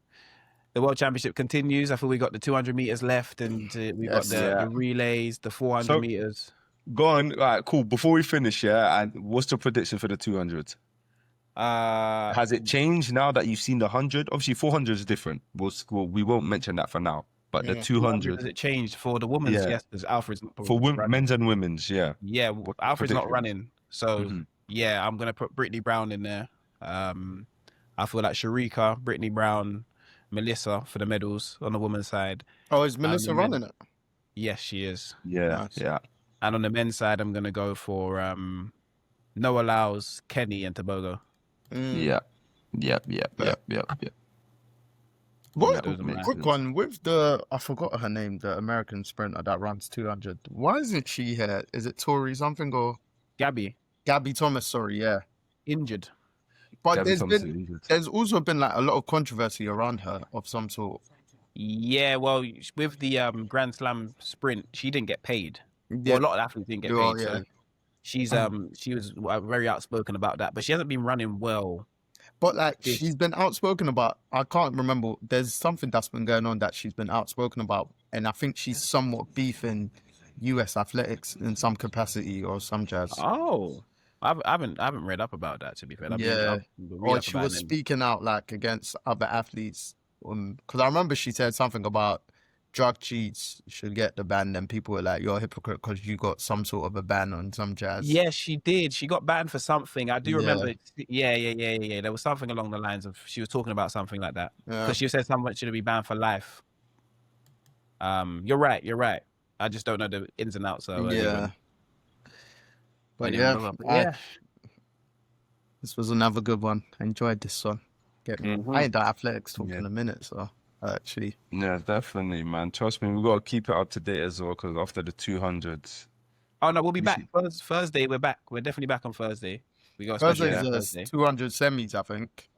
the World Championship continues. I feel we got the 200 meters left, and we got the relays, the 400 meters. Go on. All right, cool. Before we finish, and what's the prediction for the 200? Has it changed now that you've seen the 100? Obviously, 400 is different. We won't mention that for now. But the 200... Has it changed for the women's? Yes, because Alfred's not for men's and women's, yeah. Yeah, Alfred's not running. So, yeah, I'm going to put Brittany Brown in there. I feel like Sharika, Brittany Brown, Melissa for the medals on the women's side. Oh, is Melissa running it? Yes, she is. Yeah, yeah. And on the men's side, I'm going to go for Noah Lyles, Kenny, and Tobago. Yeah. What? Quick one with I forgot her name, the American sprinter that runs 200. Why isn't she here? Is it Tori something or Gabby Thomas? Sorry, yeah, injured. But there's also been like a lot of controversy around her of some sort. Yeah, well, with the Grand Slam sprint, she didn't get paid. Yeah. Well, a lot of athletes didn't get paid. So she was very outspoken about that, but she hasn't been running well. But like she's been outspoken about, I can't remember. There's something that's been going on that she's been outspoken about, and I think she's somewhat beefing US athletics in some capacity or some jazz. Oh, I haven't read up about that, to be fair. Or she was speaking out like against other athletes, because I remember she said something about drug cheats should get the ban, and people were like, you're a hypocrite because you got some sort of a ban on some jazz. Yeah, she did. She got banned for something. I do remember. Yeah. There was something along the lines of, she was talking about something like that. Because she said someone should be banned for life. You're right. I just don't know the ins and outs. So But this was another good one. I enjoyed this one. I ain't done athletics talk in a minute, so actually. Yeah, definitely, man. Trust me, we got to keep it up to date as well, because after the 200s. Oh, no, we'll be back. Thursday, we're back. We're definitely back on Thursday. We got Thursday. 200 semis, I think.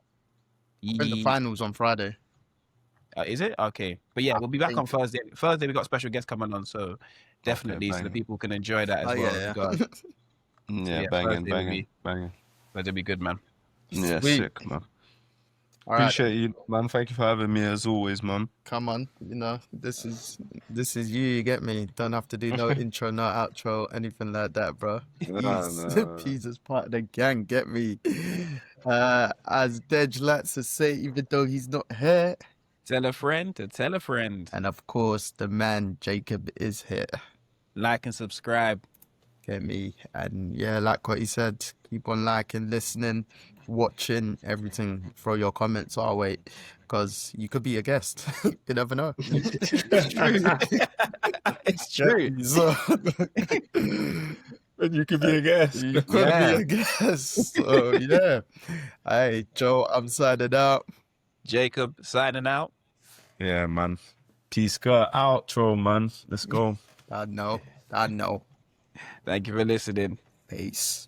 The finals on Friday. Is it? Okay. But yeah, we'll be back on Thursday. Thursday, we got special guests coming on, so definitely so the people can enjoy that as well. Yeah, banging. But it'll be good, man. Yeah, Sweet. sick, man. Appreciate you, man. Thank you for having me as always, man. Come on, you know, this is you get me. Don't have to do no intro, no outro, anything like that, bro. He's just part of the gang, get me. As Deji likes to say, even though he's not here. Tell a friend to tell a friend. And of course, the man Jacob is here. Like and subscribe. Get me. And yeah, like what he said, keep on liking, listening, watching, everything. Throw your comments our way, because you could be a guest. You never know. It's true. It's true. So, And you could be a guest. You could be a guest. So yeah. Hey, Joe, I'm signing out. Jacob signing out. Yeah, man. Peace, girl. Outro, man. Let's go. I know. Thank you for listening. Peace.